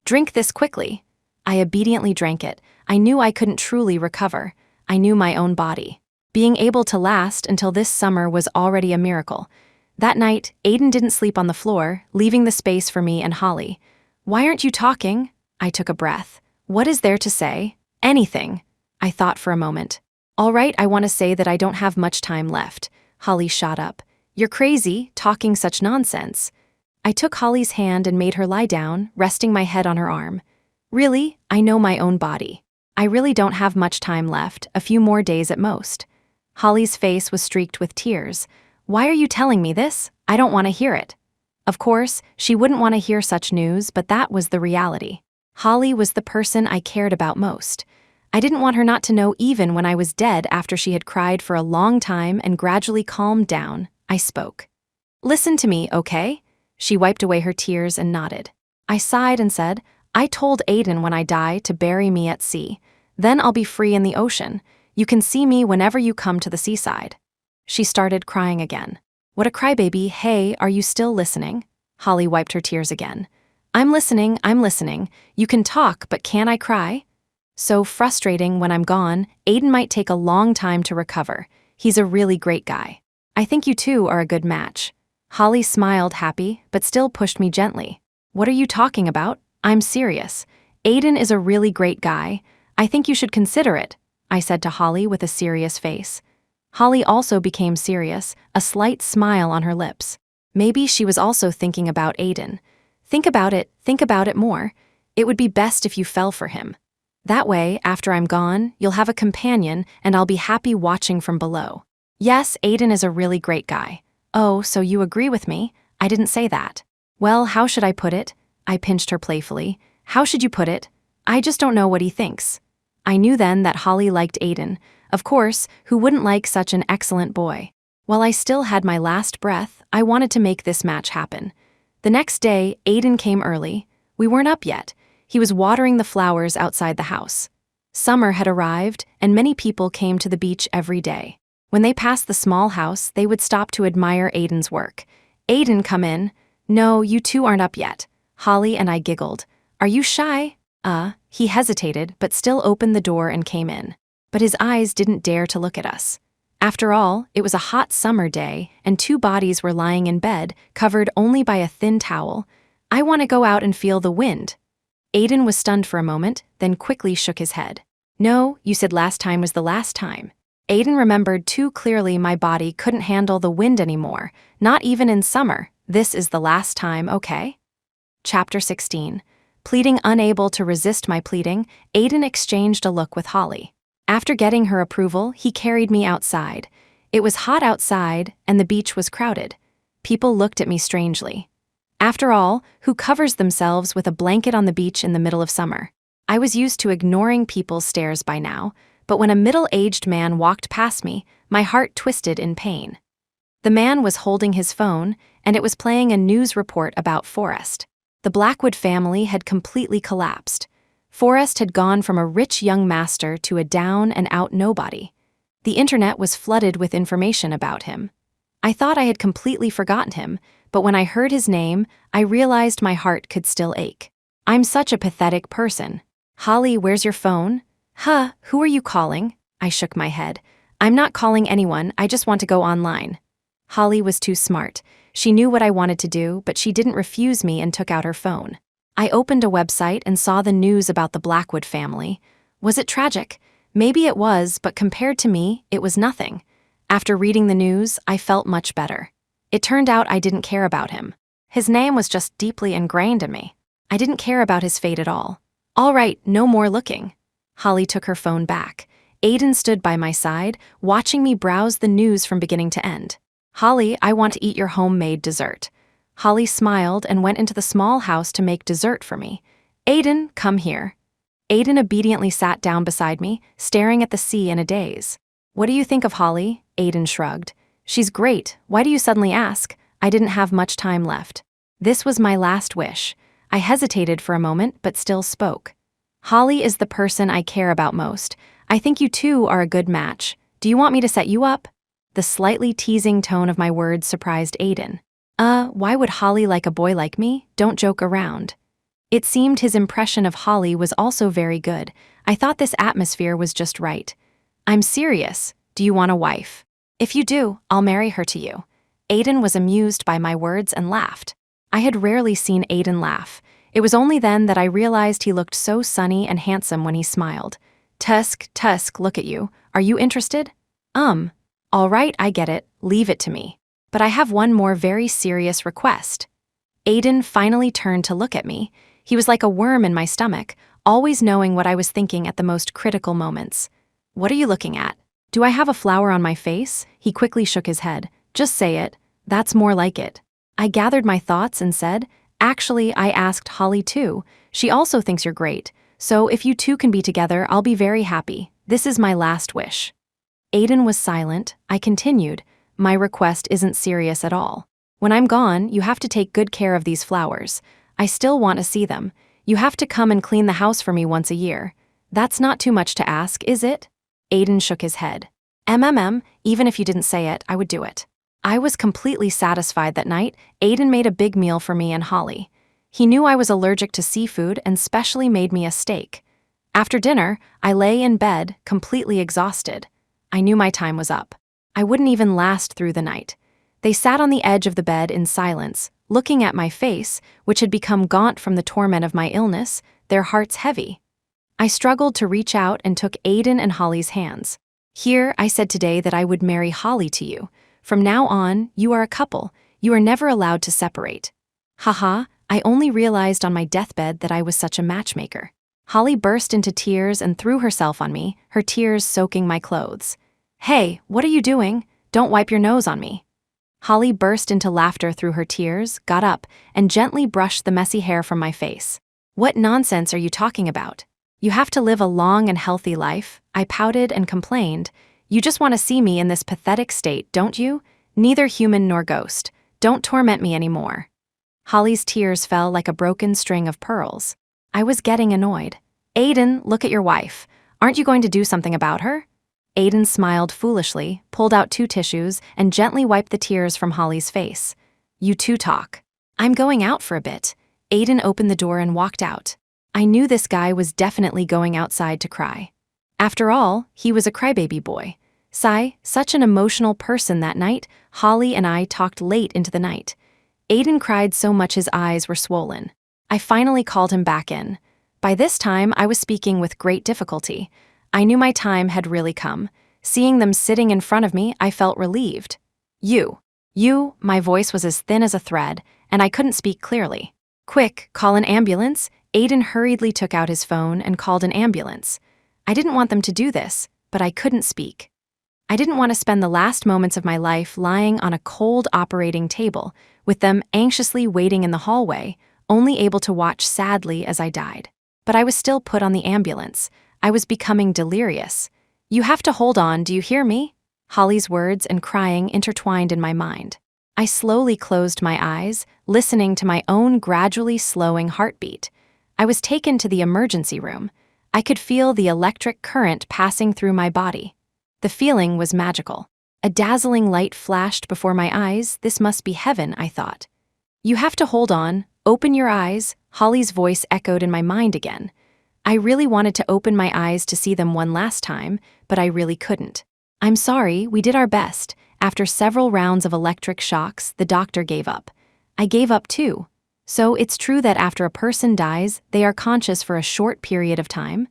Drink this quickly. I obediently drank it. I knew I couldn't truly recover. I knew my own body. Being able to last until this summer was already a miracle. That night, Aiden didn't sleep on the floor, leaving the space for me and Holly. Why aren't you talking? I took a breath. What is there to say? Anything. I thought for a moment. All right, I want to say that I don't have much time left. Holly shot up. You're crazy, talking such nonsense. I took Holly's hand and made her lie down, resting my head on her arm. Really, I know my own body. I really don't have much time left, a few more days at most. Holly's face was streaked with tears. Why are you telling me this? I don't want to hear it. Of course, she wouldn't want to hear such news, but that was the reality. Holly was the person I cared about most. I didn't want her not to know even when I was dead after she had cried for a long time and gradually calmed down. I spoke. Listen to me, okay? She wiped away her tears and nodded. I sighed and said, I told Aiden when I die to bury me at sea. Then I'll be free in the ocean. You can see me whenever you come to the seaside. She started crying again. What a crybaby. Hey, are you still listening? Holly wiped her tears again. I'm listening. You can talk, but can I cry? So frustrating when I'm gone, Aiden might take a long time to recover. He's a really great guy. I think you two are a good match. Holly smiled happy, but still pushed me gently. What are you talking about? I'm serious. Aiden is a really great guy. I think you should consider it, I said to Holly with a serious face. Holly also became serious, a slight smile on her lips. Maybe she was also thinking about Aiden. Think about it more. It would be best if you fell for him. That way, after I'm gone, you'll have a companion and I'll be happy watching from below. Yes, Aiden is a really great guy. Oh, so you agree with me? I didn't say that. Well, how should I put it? I pinched her playfully. How should you put it? I just don't know what he thinks. I knew then that Holly liked Aiden. Of course, who wouldn't like such an excellent boy? While I still had my last breath, I wanted to make this match happen. The next day, Aiden came early. We weren't up yet. He was watering the flowers outside the house. Summer had arrived, and many people came to the beach every day. When they passed the small house, they would stop to admire Aiden's work. Aiden, come in. No, you two aren't up yet. Holly and I giggled. Are you shy? He hesitated, but still opened the door and came in. But his eyes didn't dare to look at us. After all, it was a hot summer day, and two bodies were lying in bed, covered only by a thin towel. I want to go out and feel the wind. Aiden was stunned for a moment, then quickly shook his head. No, you said last time was the last time. Aiden remembered too clearly my body couldn't handle the wind anymore, not even in summer. This is the last time, okay? Chapter 16. Pleading unable to resist my pleading, Aiden exchanged a look with Holly. After getting her approval, he carried me outside. It was hot outside, and the beach was crowded. People looked at me strangely. After all, who covers themselves with a blanket on the beach in the middle of summer? I was used to ignoring people's stares by now, but when a middle-aged man walked past me, my heart twisted in pain. The man was holding his phone, and it was playing a news report about Forrest. The Blackwood family had completely collapsed. Forrest had gone from a rich young master to a down-and-out nobody. The internet was flooded with information about him. I thought I had completely forgotten him, but when I heard his name, I realized my heart could still ache. I'm such a pathetic person. Holly, where's your phone? Who are you calling? I shook my head. I'm not calling anyone, I just want to go online. Holly was too smart. She knew what I wanted to do, but she didn't refuse me and took out her phone. I opened a website and saw the news about the Blackwood family. Was it tragic? Maybe it was, but compared to me, it was nothing. After reading the news, I felt much better. It turned out I didn't care about him. His name was just deeply ingrained in me. I didn't care about his fate at all. All right, no more looking. Holly took her phone back. Aiden stood by my side, watching me browse the news from beginning to end. Holly, I want to eat your homemade dessert. Holly smiled and went into the small house to make dessert for me. Aiden, come here. Aiden obediently sat down beside me, staring at the sea in a daze. What do you think of Holly? Aiden shrugged. She's great. Why do you suddenly ask? I didn't have much time left. This was my last wish. I hesitated for a moment, but still spoke. Holly is the person I care about most. I think you two are a good match. Do you want me to set you up? The slightly teasing tone of my words surprised Aiden. Why would Holly like a boy like me? Don't joke around. It seemed his impression of Holly was also very good. I thought this atmosphere was just right. I'm serious. Do you want a wife? If you do, I'll marry her to you. Aiden was amused by my words and laughed. I had rarely seen Aiden laugh. It was only then that I realized he looked so sunny and handsome when he smiled. Tusk, look at you. Are you interested? All right, I get it. Leave it to me. But I have one more very serious request. Aiden finally turned to look at me. He was like a worm in my stomach, always knowing what I was thinking at the most critical moments. What are you looking at? Do I have a flower on my face? He quickly shook his head. Just say it. That's more like it. I gathered my thoughts and said, actually, I asked Holly too. She also thinks you're great. So if you two can be together, I'll be very happy. This is my last wish. Aiden was silent. I continued. My request isn't serious at all. When I'm gone, you have to take good care of these flowers. I still want to see them. You have to come and clean the house for me once a year. That's not too much to ask, is it? Aiden shook his head. Even if you didn't say it, I would do it. I was completely satisfied that night. Aiden made a big meal for me and Holly. He knew I was allergic to seafood and specially made me a steak. After dinner, I lay in bed, completely exhausted. I knew my time was up. I wouldn't even last through the night. They sat on the edge of the bed in silence, looking at my face, which had become gaunt from the torment of my illness, their hearts heavy. I struggled to reach out and took Aiden and Holly's hands. Here, I said today that I would marry Holly to you. From now on, you are a couple. You are never allowed to separate. Haha, I only realized on my deathbed that I was such a matchmaker. Holly burst into tears and threw herself on me, her tears soaking my clothes. Hey, what are you doing? Don't wipe your nose on me. Holly burst into laughter through her tears, got up, and gently brushed the messy hair from my face. What nonsense are you talking about? You have to live a long and healthy life. I pouted and complained. You just want to see me in this pathetic state, don't you? Neither human nor ghost. Don't torment me anymore. Holly's tears fell like a broken string of pearls. I was getting annoyed. Aiden, look at your wife. Aren't you going to do something about her? Aiden smiled foolishly, pulled out 2 tissues, and gently wiped the tears from Holly's face. You two talk. I'm going out for a bit. Aiden opened the door and walked out. I knew this guy was definitely going outside to cry. After all, he was a crybaby boy. Such an emotional person that night. Holly and I talked late into the night. Aiden cried so much his eyes were swollen. I finally called him back in. By this time, I was speaking with great difficulty. I knew my time had really come. Seeing them sitting in front of me, I felt relieved. You, my voice was as thin as a thread, and I couldn't speak clearly. Quick, call an ambulance. Aiden hurriedly took out his phone and called an ambulance. I didn't want them to do this, but I couldn't speak. I didn't want to spend the last moments of my life lying on a cold operating table, with them anxiously waiting in the hallway, only able to watch sadly as I died. But I was still put on the ambulance. I was becoming delirious. You have to hold on, do you hear me? Holly's words and crying intertwined in my mind. I slowly closed my eyes, listening to my own gradually slowing heartbeat. I was taken to the emergency room. I could feel the electric current passing through my body. The feeling was magical. A dazzling light flashed before my eyes. This must be heaven, I thought. You have to hold on. Open your eyes. Holly's voice echoed in my mind again. I really wanted to open my eyes to see them one last time, but I really couldn't. I'm sorry, we did our best. After several rounds of electric shocks, the doctor gave up. I gave up too. So it's true that after a person dies, they are conscious for a short period of time?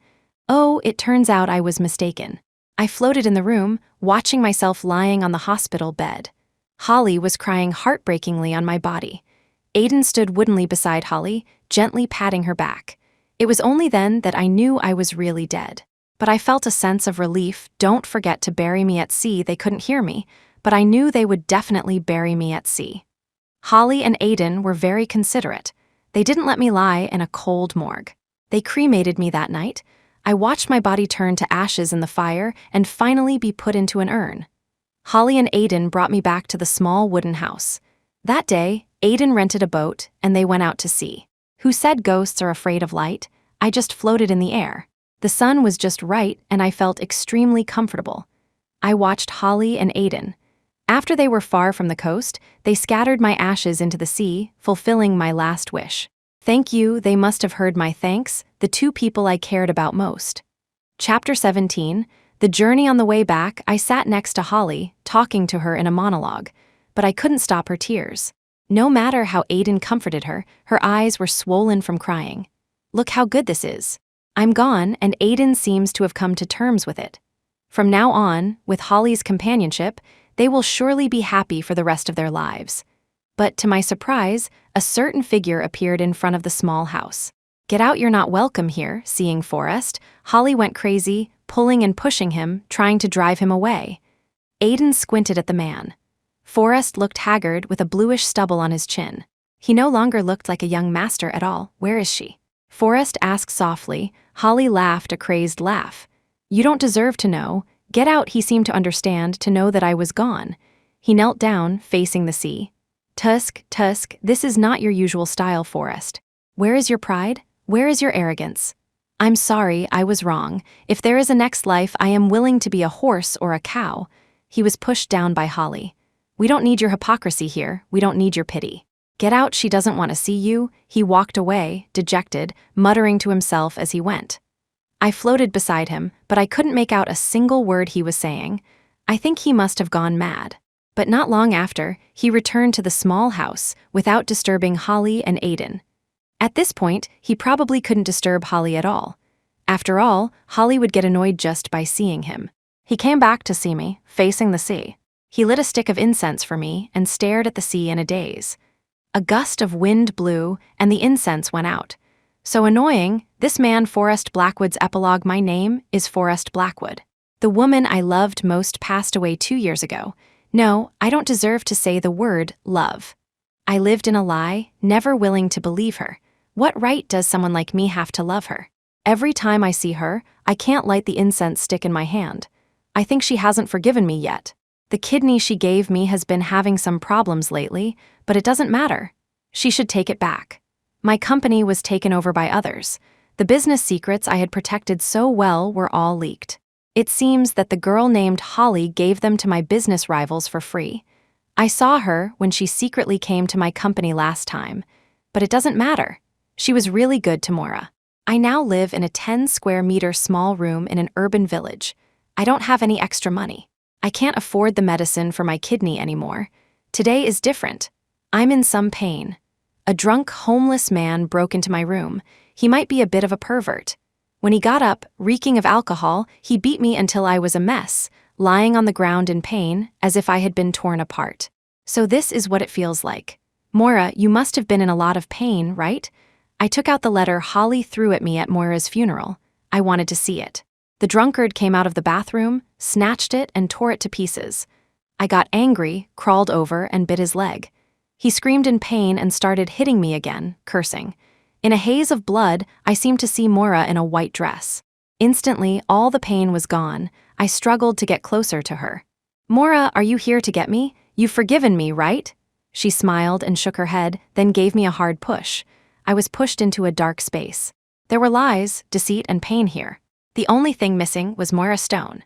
Oh, it turns out I was mistaken. I floated in the room, watching myself lying on the hospital bed. Holly was crying heartbreakingly on my body. Aiden stood woodenly beside Holly, gently patting her back. It was only then that I knew I was really dead. But I felt a sense of relief. Don't forget to bury me at sea. They couldn't hear me, but I knew they would definitely bury me at sea. Holly and Aiden were very considerate. They didn't let me lie in a cold morgue. They cremated me that night. I watched my body turn to ashes in the fire and finally be put into an urn. Holly and Aiden brought me back to the small wooden house. That day, Aiden rented a boat and they went out to sea. Who said ghosts are afraid of light? I just floated in the air. The sun was just right and I felt extremely comfortable. I watched Holly and Aiden. After they were far from the coast, they scattered my ashes into the sea, fulfilling my last wish. Thank you, they must have heard my thanks, the two people I cared about most. Chapter 17. The journey on the way back, I sat next to Holly, talking to her in a monologue, but I couldn't stop her tears. No matter how Aiden comforted her, her eyes were swollen from crying. Look how good this is. I'm gone, and Aiden seems to have come to terms with it. From now on, with Holly's companionship, they will surely be happy for the rest of their lives. But to my surprise, a certain figure appeared in front of the small house. Get out, you're not welcome here, seeing Forrest. Holly went crazy, pulling and pushing him, trying to drive him away. Aiden squinted at the man. Forrest looked haggard with a bluish stubble on his chin. He no longer looked like a young master at all. Where is she? Forrest asked softly. Holly laughed a crazed laugh. You don't deserve to know. Get out, he seemed to understand, to know that I was gone. He knelt down, facing the sea. Tusk, this is not your usual style, Forrest. Where is your pride? Where is your arrogance? I'm sorry, I was wrong. If there is a next life, I am willing to be a horse or a cow. He was pushed down by Holly. We don't need your hypocrisy here. We don't need your pity. Get out, she doesn't want to see you. He walked away, dejected, muttering to himself as he went. I floated beside him, but I couldn't make out a single word he was saying. I think he must have gone mad. But not long after, he returned to the small house without disturbing Holly and Aiden. At this point, he probably couldn't disturb Holly at all. After all, Holly would get annoyed just by seeing him. He came back to see me, facing the sea. He lit a stick of incense for me and stared at the sea in a daze. A gust of wind blew, and the incense went out. So annoying, this man Forrest Blackwood's epilogue, my name is Forrest Blackwood. The woman I loved most passed away 2 years ago. No, I don't deserve to say the word love. I lived in a lie, never willing to believe her. What right does someone like me have to love her? Every time I see her, I can't light the incense stick in my hand. I think she hasn't forgiven me yet. The kidney she gave me has been having some problems lately, but it doesn't matter. She should take it back. My company was taken over by others. The business secrets I had protected so well were all leaked. It seems that the girl named Holly gave them to my business rivals for free. I saw her when she secretly came to my company last time, but it doesn't matter. She was really good to Maura. I now live in a 10-square-meter small room in an urban village. I don't have any extra money. I can't afford the medicine for my kidney anymore. Today is different. I'm in some pain. A drunk, homeless man broke into my room. He might be a bit of a pervert. When he got up, reeking of alcohol, he beat me until I was a mess, lying on the ground in pain, as if I had been torn apart. So this is what it feels like. Maura, you must have been in a lot of pain, right? I took out the letter Holly threw at me at Maura's funeral. I wanted to see it. The drunkard came out of the bathroom, snatched it, and tore it to pieces. I got angry, crawled over, and bit his leg. He screamed in pain and started hitting me again, cursing. In a haze of blood, I seemed to see Maura in a white dress. Instantly, all the pain was gone. I struggled to get closer to her. Maura, are you here to get me? You've forgiven me, right? She smiled and shook her head, then gave me a hard push. I was pushed into a dark space. There were lies, deceit, and pain here. The only thing missing was Maura Stone.